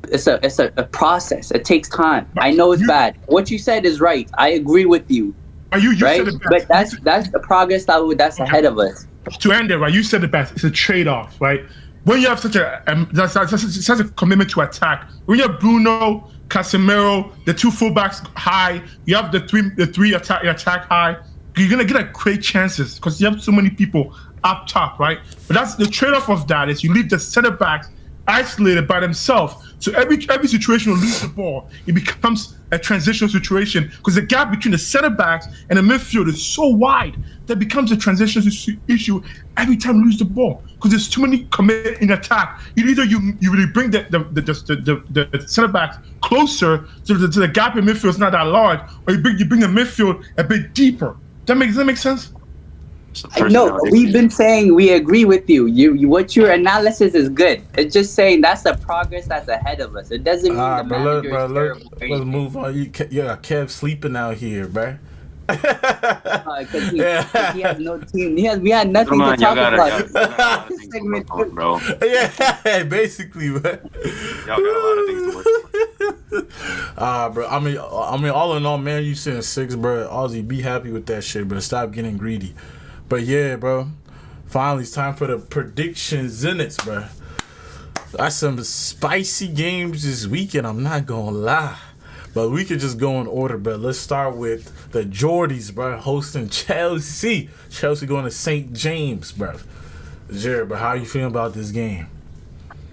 It's a process. It takes time. I know it's bad. What you said is right. I agree with you. You right? said it best. But that's the progress that's ahead of us. To end it, right? You said it best. It's a trade-off, right? When you have such a commitment to attack, when you have Bruno, Casemiro, the two fullbacks high, you have the three attack high, you're gonna get great chances because you have so many people up top, right? But that's the trade-off of that is you leave the center backs isolated by themselves. So every situation will lose the ball. It becomes a transitional situation because the gap between the center backs and the midfield is so wide that becomes a transitional issue every time you lose the ball because there's too many commit in attack. You really bring the center backs closer so the gap in midfield is not that large, or you bring the midfield a bit deeper. Does that make sense? No, we've been saying we agree with you. What your analysis is good. It's just saying that's the progress that's ahead of us. It doesn't mean let's move on. Yeah, Kev sleeping out here, bruh. Because he Yeah. had no team. We had nothing Come to on, y'all talk gotta about. got a lot of This things to segment, work on, bro. Yeah, basically, man. Y'all got a lot of things to work on. Bro. I mean, all in all, man, you saying 6, bro. Ozzy, be happy with that shit, bro. Stop getting greedy. But yeah, bro. Finally, it's time for the predictions in it, bro. That's some spicy games this weekend. I'm not gonna lie. But we could just go in order, bro. Let's start with the Geordies, bro, hosting Chelsea. Chelsea going to St. James, bro. Jared, but how you feeling about this game?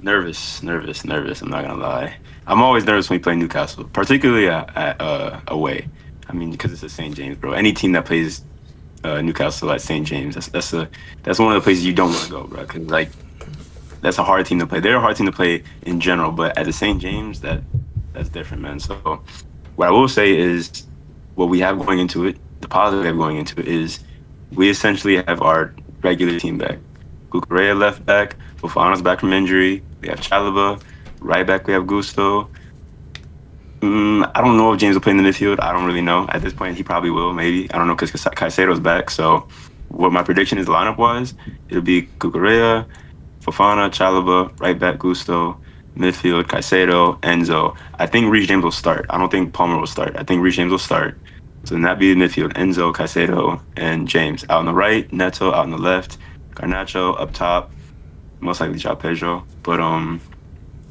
Nervous. I'm not gonna lie. I'm always nervous when we play Newcastle, particularly at away. I mean, because it's at St. James, bro. Any team that plays Newcastle at St. James, that's one of the places you don't want to go, bro. Because like that's a hard team to play. They're a hard team to play in general, but at the St. James, that's different, man. So what I will say is what we have going into it, the positive we have going into it is we essentially have our regular team back. Kukurea left back, Fofana's back from injury. We have Chalobah. Right back we have Gusto. I don't know if James will play in the midfield. I don't really know. At this point, he probably will, maybe. I don't know because Caicedo's back. So what my prediction is lineup-wise, it'll be Kukurea, Fofana, Chalobah, right back Gusto, midfield, Caicedo, Enzo. I think Reece James will start. I don't think Palmer will start. I think Reece James will start. So then that'd be the midfield. Enzo, Caicedo, and James. Out on the right, Neto. Out on the left, Garnacho. Up top, most likely João Pedro. But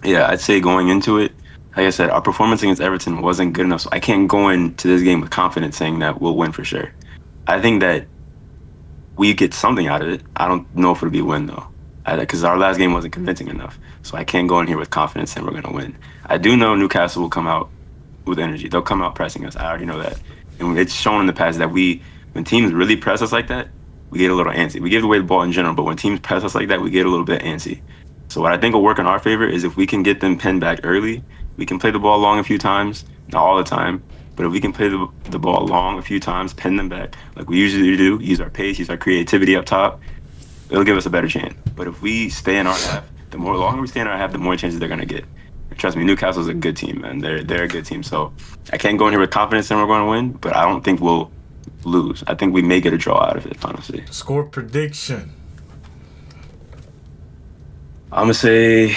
yeah, I'd say going into it, like I said, our performance against Everton wasn't good enough. So I can't go into this game with confidence saying that we'll win for sure. I think that we get something out of it. I don't know if it'll be a win though. Because our last game wasn't convincing enough. So I can't go in here with confidence saying we're going to win. I do know Newcastle will come out with energy. They'll come out pressing us. I already know that. And it's shown in the past that when teams really press us like that, we get a little antsy. We give away the ball in general, but when teams press us like that, we get a little bit antsy. So what I think will work in our favor is if we can get them pinned back early, we can play the ball long a few times, not all the time, but if we can play the ball long a few times, pin them back, like we usually do, use our pace, use our creativity up top, it'll give us a better chance. But if we stay in our half, the longer we stay in our half, the more chances they're going to get. And trust me, Newcastle's a good team, man. They're a good team. So I can't go in here with confidence that we're going to win, but I don't think we'll lose. I think we may get a draw out of it, honestly. Score prediction. I'm gonna say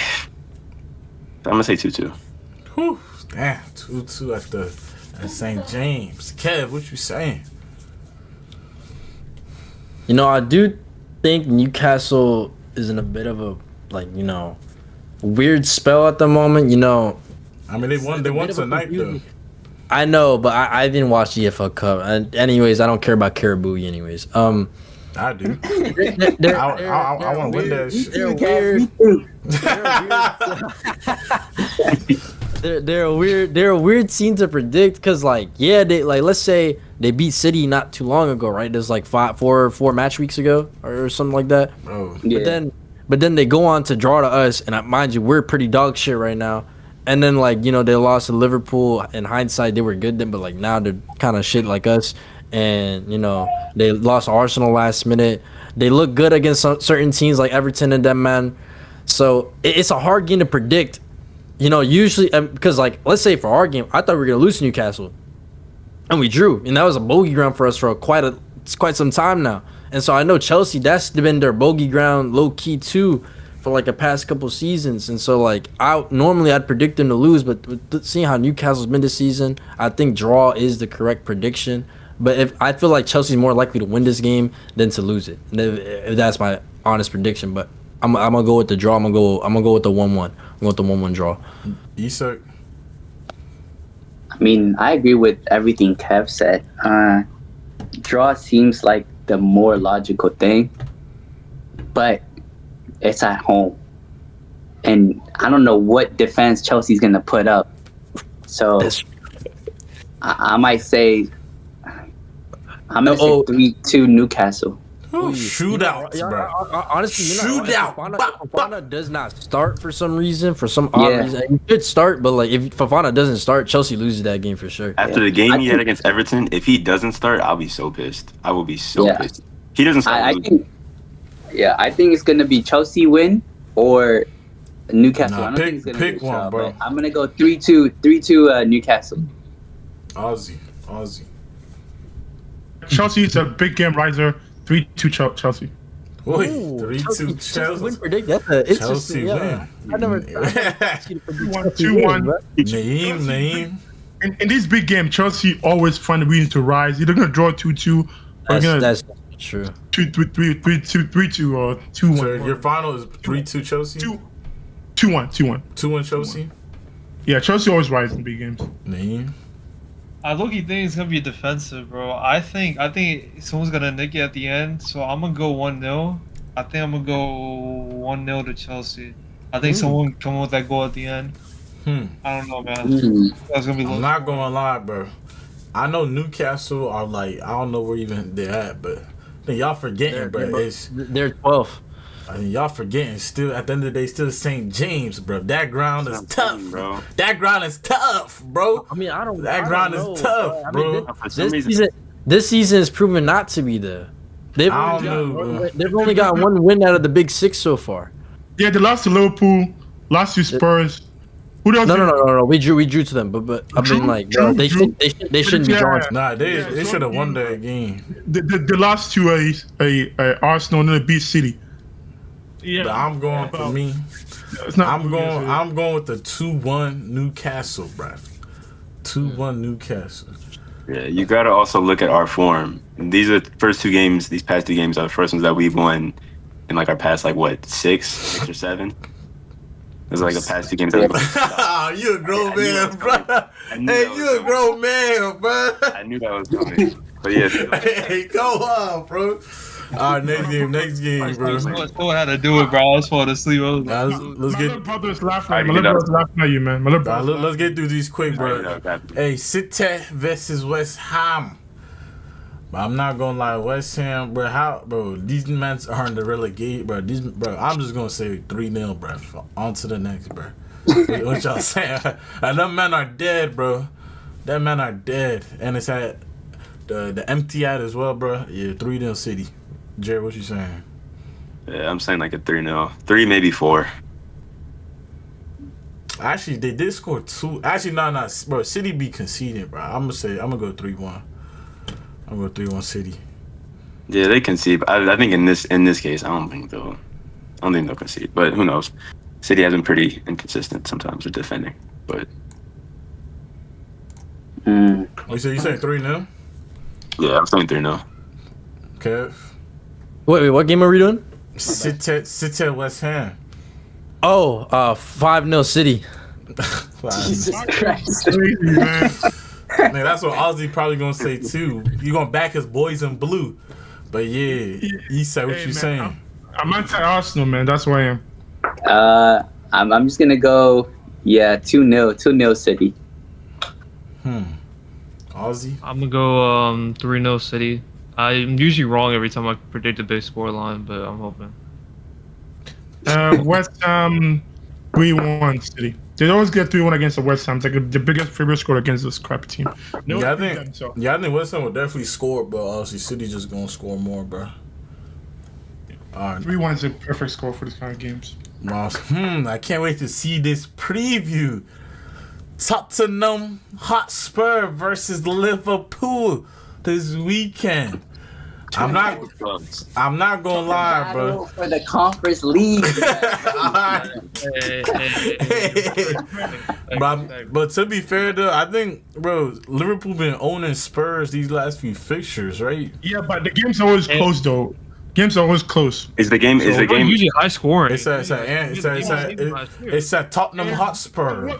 2-2. Whew, damn, 2-2 at St. James. Kev, what you saying? You know, I do think Newcastle is in a bit of a weird spell at the moment. You know, I mean, they won tonight though. I know, but I didn't watch the EFL Cup. And anyways, I don't care about Caribou. Anyways, I do. they're I want to win that shit. They're a weird team to predict because let's say they beat City not too long ago, right? There's like four match weeks ago or something like that. Oh. Yeah. But then they go on to draw to us, and mind you, we're pretty dog shit right now. And then they lost to Liverpool. In hindsight, they were good then, but now they're kind of shit like us. And they lost to Arsenal last minute. They look good against certain teams like Everton and them, man. So it's a hard game to predict. Usually because let's say for our game, I thought we were gonna lose to Newcastle, and we drew, and that was a bogey ground for us for quite some time now. And so I know Chelsea, that's been their bogey ground low key too for the past couple seasons. And so I'd predict them to lose, but seeing how Newcastle's been this season, I think draw is the correct prediction. But if I feel like Chelsea's more likely to win this game than to lose it, and if that's my honest prediction. But I'm gonna go with the draw. I'm gonna go with the 1-1. I'm going with the 1-1 draw. Isak. I mean, I agree with everything Kev said. Draw seems like the more logical thing, but it's at home, and I don't know what defense Chelsea's gonna put up. So I might say. I'm gonna say 3-2 Newcastle. Shootouts, bro. Honestly, Shootout. Fofana does not start for some reason. For some odd reason, he could start, but if Fofana doesn't start, Chelsea loses that game for sure. After the game he had against Everton, if he doesn't start, I'll be so pissed. I will be so pissed. He doesn't start. I think it's gonna be Chelsea win or Newcastle. I don't think it's gonna be a draw, bro. But I'm gonna go 3-2 Newcastle. Aussie. Chelsea is a big game riser. 3-2 Chelsea. Wait, Ooh, 3-2 win Chelsea. predict. That's a Chelsea interesting. Yeah. win. I never asked you to predict Chelsea 2-1. win, bro. Naeem. In this big game, Chelsea always find reasons to rise. Either gonna draw 2-2, or gonna That's true. 3-2 or 2-1. So your final is 3-2 Chelsea? 2-1. 2-1 Chelsea? Yeah, Chelsea always rise in big games. Naeem. I look-y think it's gonna be defensive, bro. I think someone's gonna nick it at the end, so I'm gonna go 1-0. I think I'm gonna go 1-0 to Chelsea. I think someone come with that goal at the end. I don't know, man. That's gonna be. I'm not gonna lie, bro. I know Newcastle are like, I don't know where even they're at, but I think y'all forgetting, bro. They're 12th. I mean, y'all forgetting still at the end of the day, still St. James, bro. That ground is tough, bro. That ground is tough, bro. I mean, I don't. That I ground don't know, is tough, I bro. mean, For some reason, this season is proven not to be there. They've I only, don't know, bro. they've only got one win out of the big six so far. Yeah, they lost to Liverpool, lost to Spurs. Who else? No. We drew to them, but I mean, like, bro, they shouldn't be drawing. Nah, they should have won that game. They lost to a Arsenal and then they beat City. But I'm going for me. It's not I'm going with the 2-1 Newcastle, bruh. 2-1 Newcastle. yeah, you gotta also look at our form. These are the first two games. These past two games are the first ones that we've won in like our past like what six or seven. It's like the past two games that we've You a grown man, bro. Hey, you a grown man, bro. I knew that was coming. But yeah, Hey, go on, bro. All right, next game, bro. Someone had to do it, bro. I was falling asleep. Let's My little get brother's laughing at me. My little brother's laughing at you, man. My little brother. let's get through these quick, I bro. know that. Hey, City versus West Ham. But I'm not gonna lie, West Ham, bro, these men are in the relegate, bro. I'm just gonna say 3-0, bro. On to the next, bro. What y'all saying? And them men are dead, bro. Them men are dead. And it's at the empty ad as well, bro. Yeah, 3-0 City. Jared, what you saying? Yeah, I'm saying like a 3-0. 3, maybe 4. Actually, they did score 2. Actually, no, bro. City be conceding, bro. I'm gonna go 3-1. I'm gonna go 3-1 City. Yeah, they concede. But I think in this case, I don't think they'll concede. But who knows? City has been pretty inconsistent sometimes with defending. But You saying 3-0? yeah, I'm saying 3-0. Kev? Wait, what game are we doing? City West Ham. Oh, 5-0 City. Jesus Christ. Crazy, man. Man, that's what Ozzy probably gonna say too. You gonna back his boys in blue. But yeah, he said what Hey, you man, saying. I'm anti-Arsenal, man. That's who I am. I'm just gonna go 2-0 City. Ozzy? I'm gonna go 3-0 City. I'm usually wrong every time I predict a big score line, but I'm hoping. West Ham 3-1 City. They always get 3-1 against the West Ham. It's like the biggest favorite score against this crap team. Yeah, I think West Ham will definitely score, but obviously City just gonna score more, bro. Alright. 3-1 is a perfect score for this kind of games. I can't wait to see this preview. Tottenham Hotspur versus Liverpool this weekend. I'm not gonna lie, bro. For the conference league. But to be fair though, I think, bro, Liverpool been owning Spurs these last few fixtures, right? Yeah, but the game's always close though. Games are always close. Is the game Usually high scoring. It's at Tottenham Hotspur.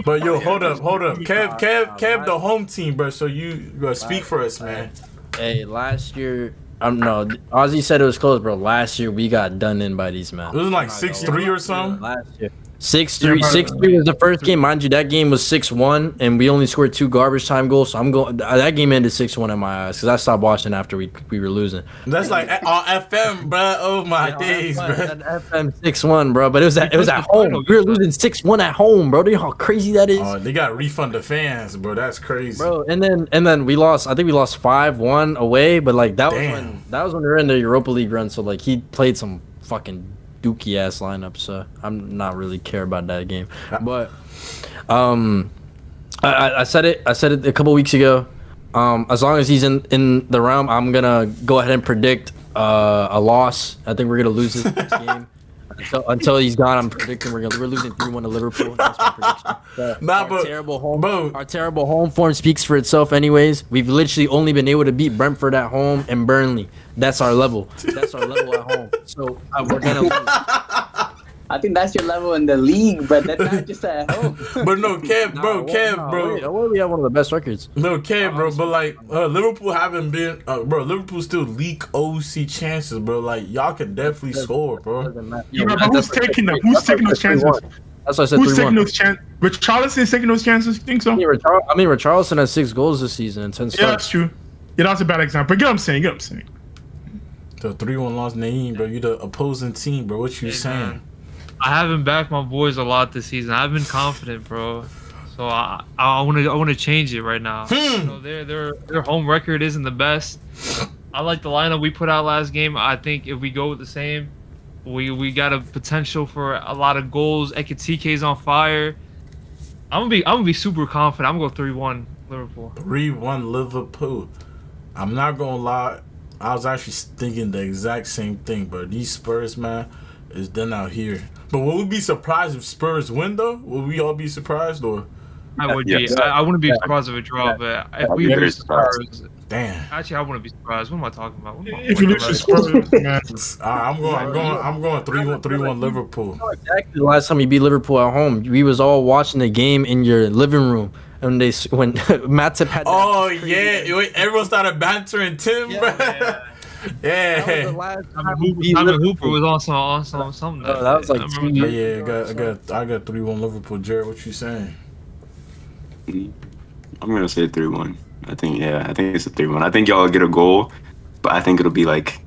But yo, hold up. Kev, the home team, bro. So you speak for us, man. Hey, last year, no, Ozzy said it was close, bro. Last year we got done in by these men. It was like 6-3 or something. Last year. 6-3 was the first game. Mind you, that game was 6-1, and we only scored 2 garbage time goals. So I'm going. That game ended 6-1 in my eyes because I stopped watching after we were losing. That's like on FM, bro. Oh my days, bro. FM 6-1, bro. But it was at home. We were losing 6-1 at home, bro. Do you know how crazy that is? Oh, they got to refund the fans, bro. That's crazy, bro. And then we lost. I think we lost 5-1 away. But like that was when we were in the Europa League run. So like he played some fucking dookie ass lineup, so I'm not really care about that game. But I said it a couple weeks ago. As long as he's in the realm, I'm gonna go ahead and predict a loss. I think we're gonna lose this next game. Until he's gone, I'm predicting we're losing 3-1 to Liverpool. That's my prediction. Our terrible home form speaks for itself. Anyways, we've literally only been able to beat Brentford at home and Burnley. That's our level. That's our level at home. So we're gonna lose. I think that's your level in the league, but that's not just at home. But no, Kev, bro. Wait, we have one of the best records. No, Kev, bro. But like, Liverpool haven't been, bro. Liverpool still leak OC chances, bro. Like, y'all could definitely score, bro. Yeah, but who's taking them? Who's taking those chances? That's why I said Who's 3-1. taking those chances? Richarlison's taking those chances? Think so? I mean, Richarlison has 6 goals this season and 10 starts. Yeah, that's true. Yeah, that's a bad example. But get what I'm saying. The 3-1 loss, Naeem, bro. You the opposing team, bro. What you saying? I haven't backed my boys a lot this season. I've been confident, bro. So I want to change it right now. You know, their home record isn't the best. I like the lineup we put out last game. I think if we go with the same, we got a potential for a lot of goals. Ekitike's on fire. I'm gonna be super confident. I'm gonna go 3-1 Liverpool. 3-1 Liverpool. I'm not gonna lie. I was actually thinking the exact same thing, but these Spurs, man, is done out here. But will we be surprised if Spurs win, though? Will we all be surprised, or? I would be. I wouldn't be surprised if a draw, but if we very lose surprised. Spurs, Damn. actually, I wouldn't be surprised. What am I talking about? If you lose to Spurs, man. I'm going 3-1 Liverpool. Exactly. The last time we beat Liverpool at home, we was all watching the game in your living room, and when Matip had. Oh yeah, everyone started bantering Tim, bro. Yeah. Simon Hooper was on something. That was like I 2 remember years. Yeah, I got 3-1 Liverpool. Jared, what you saying? I'm gonna say 3-1. I think it's a 3-1. I think y'all get a goal, but I think it'll be like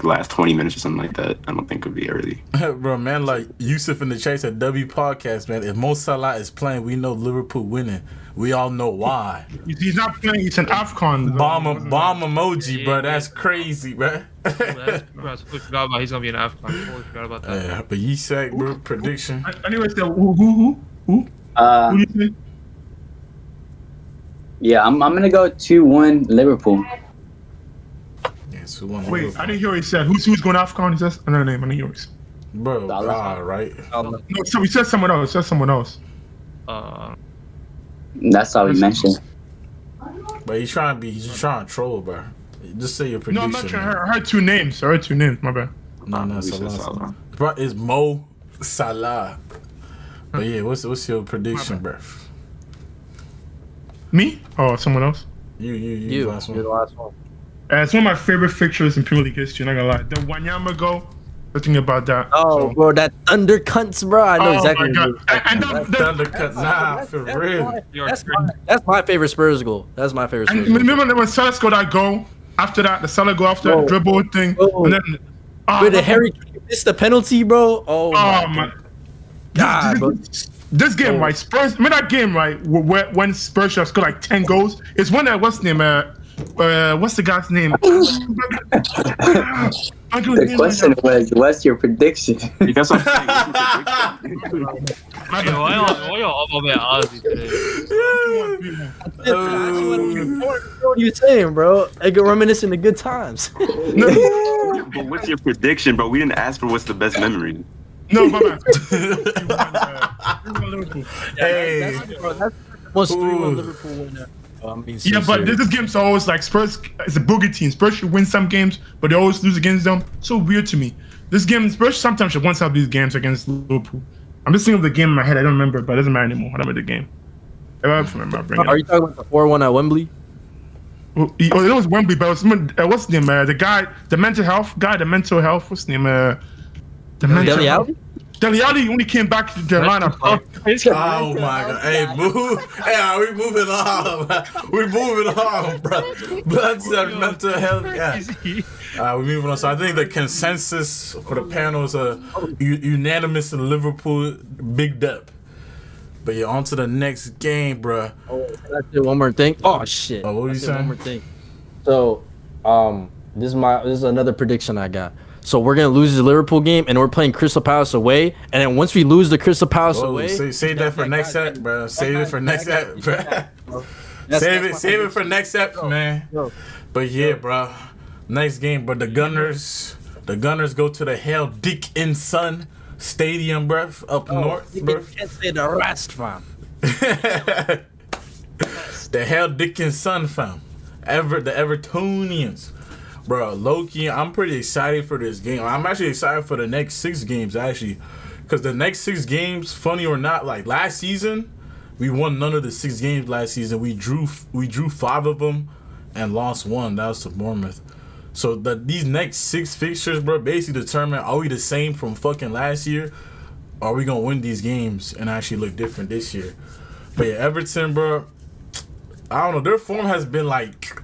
last 20 minutes or something like that. I don't think it'll be early. Bro, man, like Yusuf in the Chase at W Podcast, man. If Mo Salah is playing, we know Liverpool winning. We all know why. He's not playing. He's an AFCON. Bomb emoji, bro. That's crazy, bro. I totally forgot about he's gonna be an AFCON. I totally forgot about that. Yeah, but you said, bro, prediction. Anyway, so who? Who do you think? Yeah, I'm gonna go 2-1 Liverpool. Yeah, 2-1 Wait, Liverpool. I didn't hear what he said. Who's going AFCON? He says another name. I didn't hear what he said. Bro, right. No, so he said someone else. That's all we mentioned. But he's trying to troll, bro. Just say your prediction. No, I'm not trying. I heard 2 names. My bad. No, Salah. Bro, it's Mo Salah. But yeah, what's your prediction, bro? Me? Oh, someone else? You last one. You're the last one. It's one of my favorite fixtures in Premier League history. Not gonna lie. The Wanyama goal. Thinking about that. Oh, bro, that undercuts, bro. I know exactly. My what God. Thundercut, for real. That's my favorite Spurs goal. That's my favorite Spurs goal. Remember when Salah scored that goal? After that, the Salah goal after that dribble thing, and then With the Harry Kane missed the penalty, bro. Oh my God, bro. This game, right? Spurs. Remember that game, right? When Spurs should have scored like 10 goals. It's when what's the name? What's the guy's name? The question was, what's your prediction? That's what I'm saying. Why y'all up on that Ozzy today? What are you saying, bro? I get reminiscing the good times. But what's your prediction, bro? We didn't ask for what's the best memory. No, my bad. Hey. That's most 3-1 Liverpool winner. Yeah, but this game's always like Spurs is a boogie team. Spurs should win some games, but they always lose against them. So weird to me. This game, Spurs sometimes should once have these games against Liverpool. I'm just thinking of the game in my head. I don't remember, but it doesn't matter anymore. I don't remember the game. If I remember, I'll bring it up. Are you talking about the 4-1 at Wembley? Oh, it was Wembley, but it was what's his name? The guy, the mental health guy, what's his name? Dele Alli? Dele Alli only came back to the lineup. Oh my God! Hey, move! Hey, are we moving on? We're moving on, bro. Blood said mental health. Yeah. We're moving on. So I think the consensus for the panels are unanimous in Liverpool, big depth. But yeah, on to the next game, bro. Oh, can I say one more thing? Oh shit! Oh, what were you saying? One more thing. So, this is another prediction I got. So we're gonna lose the Liverpool game, and we're playing Crystal Palace away. And then once we lose the Crystal Palace away, save that for next set, bro. Save it for next set, bro. Save it for next episode, man. Yo. But yeah, bro. Next game, but the Gunners go to the Hell Dick and Sun Stadium, bruh, up north, You bruh. can't say the rest, fam. The Hell Dick and Sun, fam. The Evertonians. Bro, low-key, I'm pretty excited for this game. I'm actually excited for the next 6 games, actually. Because the next 6 games, funny or not, like last season, we won none of the 6 games last season. We drew 5 of them and lost 1. That was to Bournemouth. So these next 6 fixtures, bro, basically determine, are we the same from fucking last year? Or are we going to win these games and actually look different this year? But yeah, Everton, bro, I don't know. Their form has been like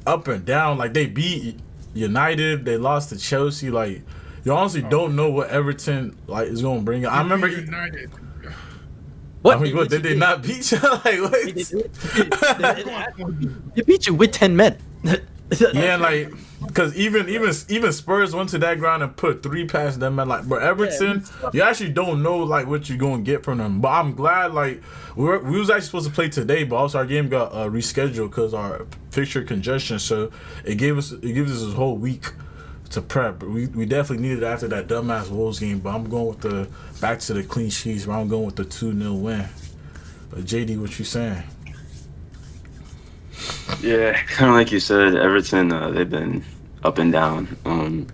up and down. Like they beat United, they lost to Chelsea. Like you honestly don't know what Everton like is going to bring. I remember United. What? I mean, what did they not beat you? Like what? They beat you with 10 men. Yeah, like because even Spurs went to that ground and put 3 past them, and like, bro, Everton, you actually don't know like what you're gonna get from them. But I'm glad like we was actually supposed to play today, but also our game got rescheduled because our fixture congestion. So it gives us this whole week to prep. But we definitely needed it after that dumbass Wolves game. But I'm going with back to the clean sheets. But I'm going with the 2-0 win. But JD, what you saying? Yeah, kind of like you said, Everton, they've been up and down.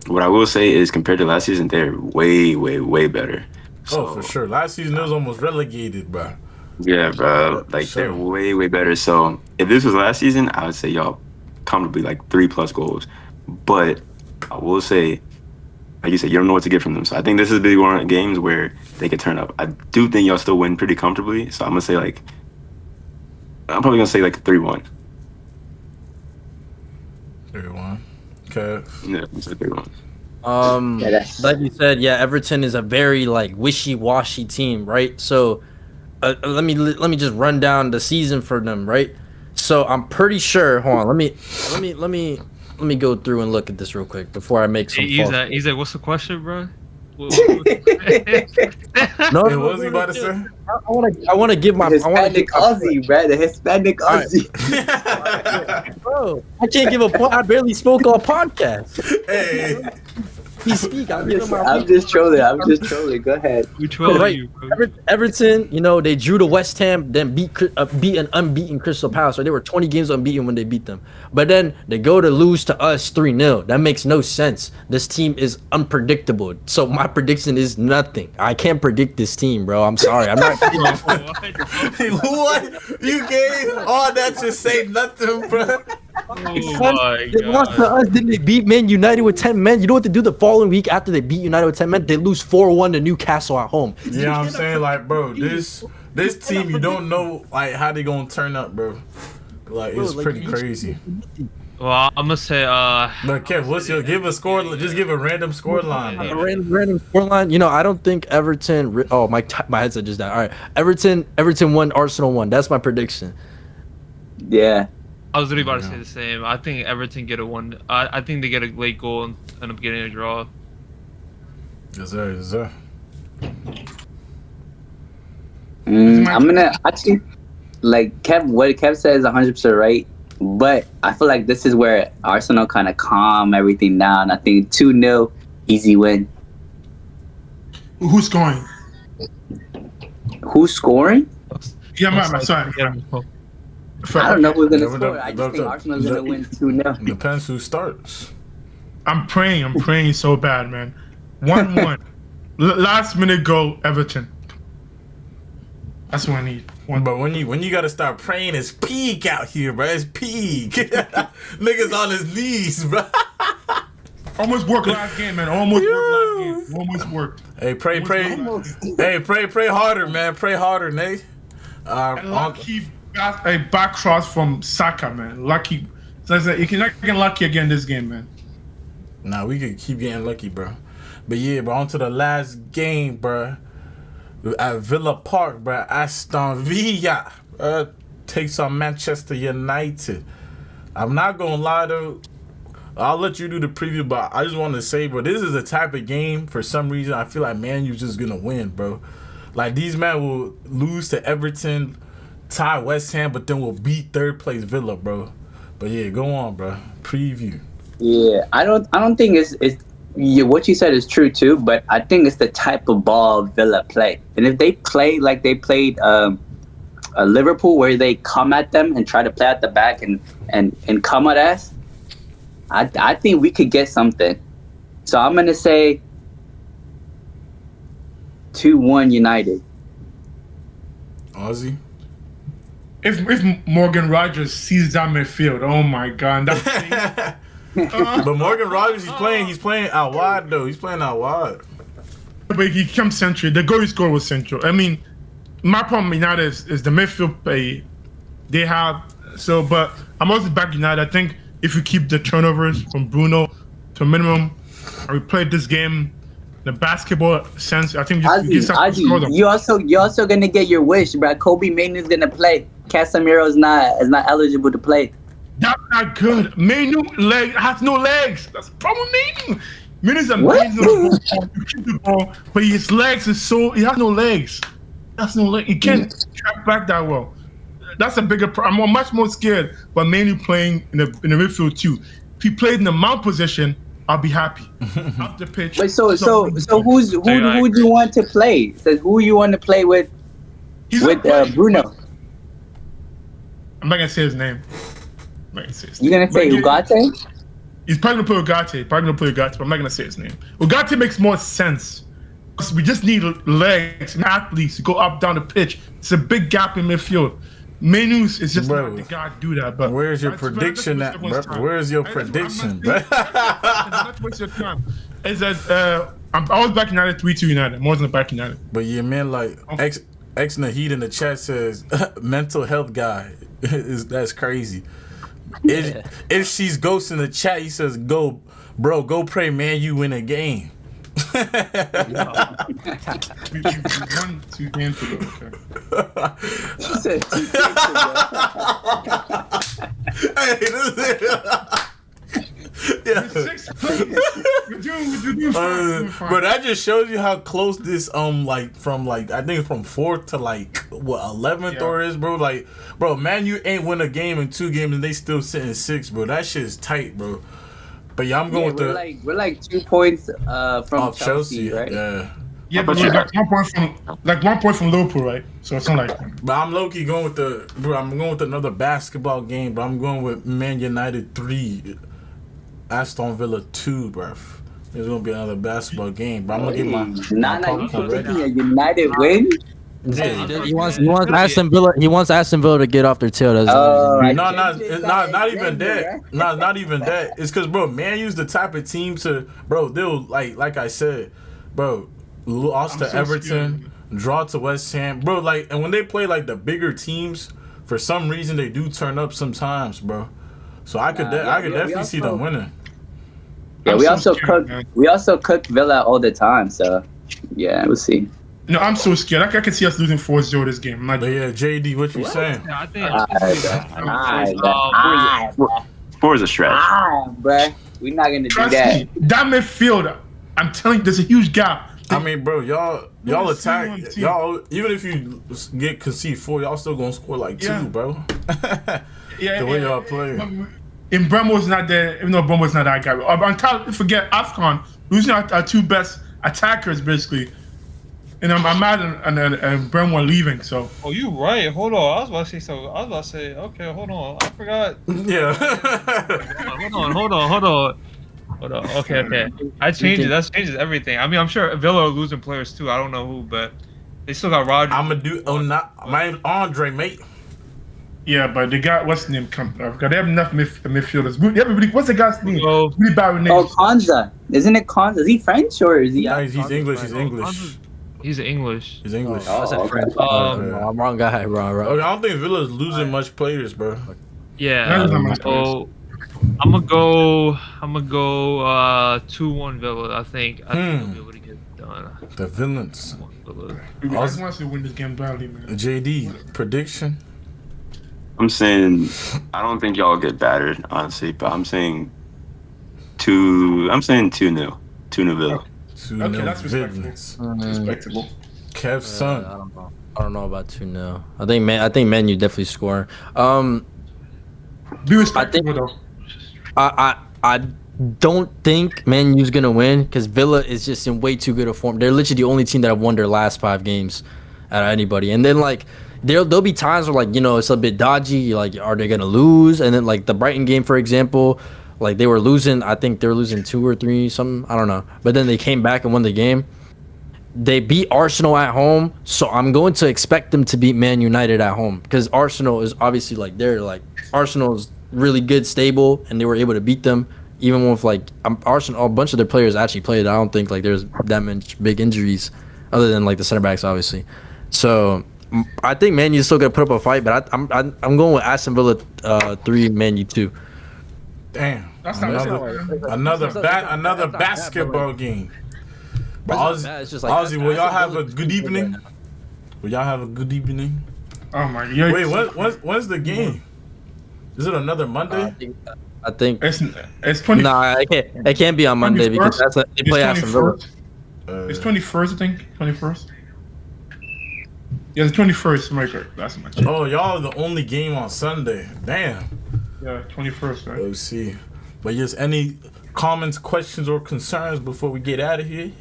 What I will say is compared to last season, they're way, way, way better. So, Oh, for sure. Last season it was almost relegated, bro. yeah, bro. Like, Sure. they're way, way better. So if this was last season, I would say y'all comfortably like 3+ goals. But I will say, like you said, you don't know what to get from them. So I think this is a big one of games where they could turn up. I do think y'all still win pretty comfortably. So I'm probably gonna say like 3-1. 3-1. Okay. Yeah, I'm say 3-1. Yeah, that's- Like you said, yeah, Everton is a very like wishy-washy team, right? So, let me just run down the season for them, right? So I'm pretty sure. Hold on, let me go through and look at this real quick before I make some. He's false- like, what's the question, bro? No, Hey, no, what was he no, about to say? I want to give my. I wanna give Hispanic Aussie, bro. The Hispanic All right. Aussie. Bro, I can't give a point. I barely spoke on podcast. Hey, He speak. I'm giving my. I'm just trolling. Go ahead. We trolling Right. you, bro. Everton, they drew to West Ham, then beat an unbeaten Crystal Palace. Right? They were 20 games unbeaten when they beat them. But then they go to lose to us 3-0. That makes no sense. This team is unpredictable. So my prediction is nothing. I can't predict this team, bro. I'm sorry. I'm not. what? You gave all that to say nothing, bro? Oh my They lost to god. us, then they beat Man United with 10 men. You know what they do the following week after they beat United with 10 men? They lose 4-1 to Newcastle at home. You know what I'm saying? Like, bro, this team, you don't know like how they gonna turn up, bro. Like, it's Bro, like, pretty you- crazy. Well, I'm gonna say But Kev, what's your give a score? Just give a random score line. A Bro. random scoreline. I don't think Everton. Oh, my headset just died. All right, Everton 1, Arsenal 1. That's my prediction. Yeah. I was really about to say the same. I think Everton get a 1. I think they get a late goal and end up getting a draw. Yes, sir. Yes, sir. I'm gonna actually like what Kev said is 100% right, but I feel like this is where Arsenal kind of calm everything down. I think 2-0, easy win. Who's scoring? Who's scoring? Yeah, man. Sorry. I don't know who's gonna Yeah, score. I just think Arsenal's gonna win 2-0. Depends who starts. I'm praying so bad, man. 1-1. Last minute goal, Everton. That's what I need. But when you gotta start praying, it's peak out here, bro. It's peak. Niggas on his knees, bro. Almost worked last game, man. Almost worked. Hey, pray. Almost. Hey, pray harder, man. Pray harder, Nate. And lucky back cross from Saka, man. Lucky. So I said, you cannot get lucky again this game, man. Nah, we could keep getting lucky, bro. But yeah, bro, on to the last game, bro. At Villa Park, bro. Aston Villa takes on Manchester United. I'm not gonna lie though. I'll let you do the preview, but I just want to say, bro, this is the type of game, for some reason, I feel like Man U's just gonna win, bro. Like, these men will lose to Everton tie West Ham, but then we'll beat third place Villa, bro. But yeah, go on, bro. Preview. Yeah, I don't think it's yeah, what you said is true too, but I think it's the type of ball Villa play. And if they play like they played Liverpool, where they come at them and try to play at the back and come at us, I think we could get something. So I'm gonna say 2-1 United. Ozzy? If Morgan Rogers sees that midfield, oh my god, that's But Morgan Rogers, he's playing out wide though. He's playing out wide. but he comes central. The goal he scored was central. I mean, my problem with United is the midfield play they have. So, but I'm also back United. I think if we keep the turnovers from Bruno to a minimum, and we play this game, the basketball sense, I think we just have to score them. You also gonna get your wish, bro. Kobe Mainoo's gonna play. Casemiro's not eligible to play. That's not good. Manu has no legs. That's the problem. Manu's amazing on the ball. You keep the ball, but his legs is so he has no legs. That's no leg. He can't track back that well. That's a bigger problem. I'm much more scared about Manu playing in the midfield too. If he played in the mount position, I'll be happy. Off the pitch. Wait, so who do you want to play? Says who you want to play with Bruno? I'm not gonna say his name. You gonna say Ugarte? He's probably gonna play Ugarte. But I'm not gonna say his name. Ugarte makes more sense. Because we just need legs and athletes to go up down the pitch. It's a big gap in midfield. Menus is just not the guy to do that. But where's your prediction at, bro? Where's your prediction, bro? Not waste your time. Is that I was back United 3-2 United. More than back United. But yeah, man, like X Nahid in the chat says mental health guy. That's crazy. If she's ghost in the chat, he says go pray, man, you win a game. We won 2 games ago. Okay. She said 2 games Hey, this is Sixth place. We're doing fine. But that just shows you how close this like from I think from 4th to 11th or is, bro. Like, bro, man, you ain't win a game in 2 games and they still sitting 6, bro. That shit is tight, bro. But yeah, I'm going with we're like 2 points from Chelsea, right? Yeah, but you got 1 point from Liverpool, right? So it's not like. But I'm low key going with I'm going with another basketball game, but I'm going with Man United 3, Aston Villa 2, bruv. There's gonna be another basketball game, but I'm gonna get my popcorn ready. A United win. Yeah, He wants Aston Villa. He wants Aston Villa to get off their tail. That's not even that. Not even that. It's because, bro, Man U's the type of team to, bro. They'll like I said, bro, lost to Everton, draw to West Ham, bro. And when they play the bigger teams, for some reason they do turn up sometimes, bro. So I could definitely see them winning. Yeah, we also cook Villa all the time. So yeah, we'll see. No, I'm so scared. I can see us losing 4-0 this game. But yeah, JD, what you saying? Yeah, I think. 4 is a stretch. Bruh. We're not gonna do that. That midfield, I'm telling you, there's a huge gap. I mean, bro, y'all attack, y'all. Even if you concede 4, y'all still gonna score 2, bro. The way y'all play. And Bremo's not there, even though Bremo's not that guy. On top, forget AFCON, losing our 2 best attackers, basically. And I'm mad and Bremo leaving, so. Oh, you right. Hold on. I was about to say something. I was about to say, okay, hold on. I forgot. Yeah. Hold on. Okay. I changed it. That changes everything. I mean, I'm sure Villa are losing players too. I don't know who, but they still got Roger. I'm gonna do. My name's Andre, mate. Yeah, but they got what's the name? They have enough midfielders. Everybody, what's the guy's name? Really bad with names. Oh, Konza. Isn't it Konza? Is he French or is he? No, he's English. He's English. He's English. He's English. Oh, that's a French. I'm wrong guy. Wrong. Okay, I don't think Villa's losing much players, bro. Yeah. So I'm gonna go 2-1 Villa. I think they'll be able to get it done. The Villains. I just want to win this game badly, man. JD, prediction? I'm saying I don't think y'all get battered, honestly, but I'm saying 2-0. 2-0 Villa. Okay, that's respectable. Respectable. Kev's son. I don't know. I don't know about 2-0. I think Man U definitely score. Be respectful though. I don't think Man U's gonna win because Villa is just in way too good a form. They're literally the only team that have won their last 5 games out of anybody. And then like there'll be times where like it's a bit dodgy. Like are they gonna lose? And then like the Brighton game, for example, like they were losing. I think they were losing 2 or 3, something. I don't know. But then they came back and won the game. They beat Arsenal at home, so I'm going to expect them to beat Man United at home because Arsenal is obviously like Arsenal is really good, stable, and they were able to beat them even with like Arsenal. A bunch of their players actually played. I don't think like there's that much big injuries, other than like the center backs, obviously. So I think Man U's still gonna put up a fight, but I'm going with Aston Villa 3, Man U 2. Damn. That's not Another basketball game. But Ozzy, will y'all have a good evening? Will y'all have a good evening? Oh my god. Wait, when's the game? Is it another Monday? I think it's 20. Nah, it can't be on Monday because they play Aston Villa. It's 21st, I think. 21st. Yeah, the 21st, America. That's my check. Oh, y'all are the only game on Sunday. Damn. Yeah, 21st, right? Let's see. But yes, any comments, questions, or concerns before we get out of here?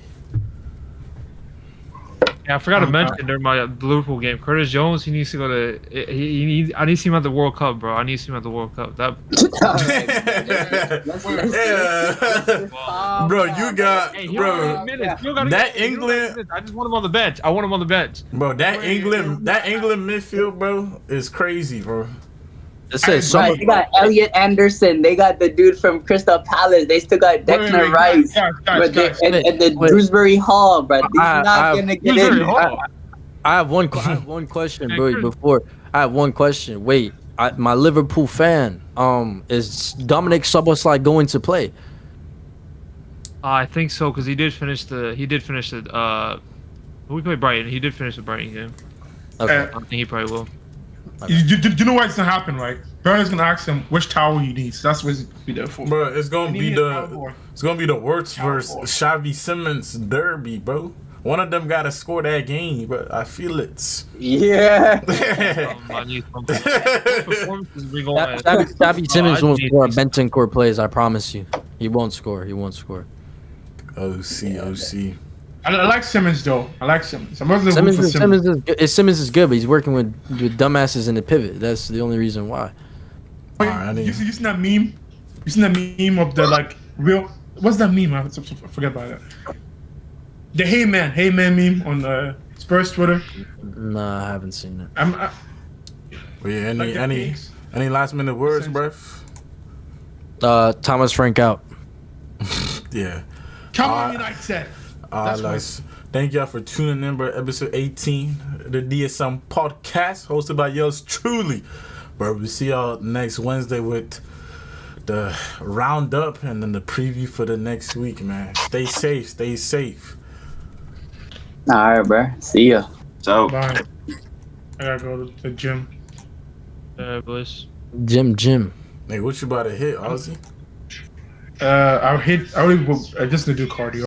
Yeah, I forgot to mention during my Liverpool game, Curtis Jones. He needs to go to. He needs. I need to see him at the World Cup, bro. I need to see him at the World Cup. That. Bro, you got that England. I just want him on the bench. I want him on the bench. Bro, that England midfield, bro, is crazy, bro. It says They got Elliot Anderson. They got the dude from Crystal Palace. They still got Declan Rice. Guys. And the Dewsbury Hall, bro. He's not going to get in. I have one question, bro. Before I have one question. Wait, my Liverpool fan. Is Dominic Szoboszlai going to play? I think so because he did finish the. We played Brighton. He did finish the Brighton game. Okay. I think he probably will. You know why it's gonna happen, right? Bernard's gonna ask him which towel he needs. That's what he's gonna be there for. Bro, it's gonna be the worst versus Xavi Simons derby, bro. One of them gotta score that game, but I feel it. Yeah. Xavi Simons won't score a Bentancur plays. I promise you, he won't score. OC. I like Simmons though. I like Simmons. Simmons is good, but he's working with dumbasses in the pivot. That's the only reason why. You seen that meme? You seen that meme of the like real? What's that meme? I forget about that. The Hey Man meme on Spurs Twitter. Nah, I haven't seen it. Well, yeah, any last minute words, bruv? Thomas Frank out. Yeah. Come on, United. Thank y'all for tuning in, bro. Episode 18 of the DSM podcast, hosted by yours truly, bro. We see y'all next Wednesday with the roundup and then the preview for the next week, man. Stay safe. All right, bro. See ya. So, Bye. I gotta go to the gym. Bliss. Jim. Hey, what you about to hit, Ozzy? I just need to do cardio.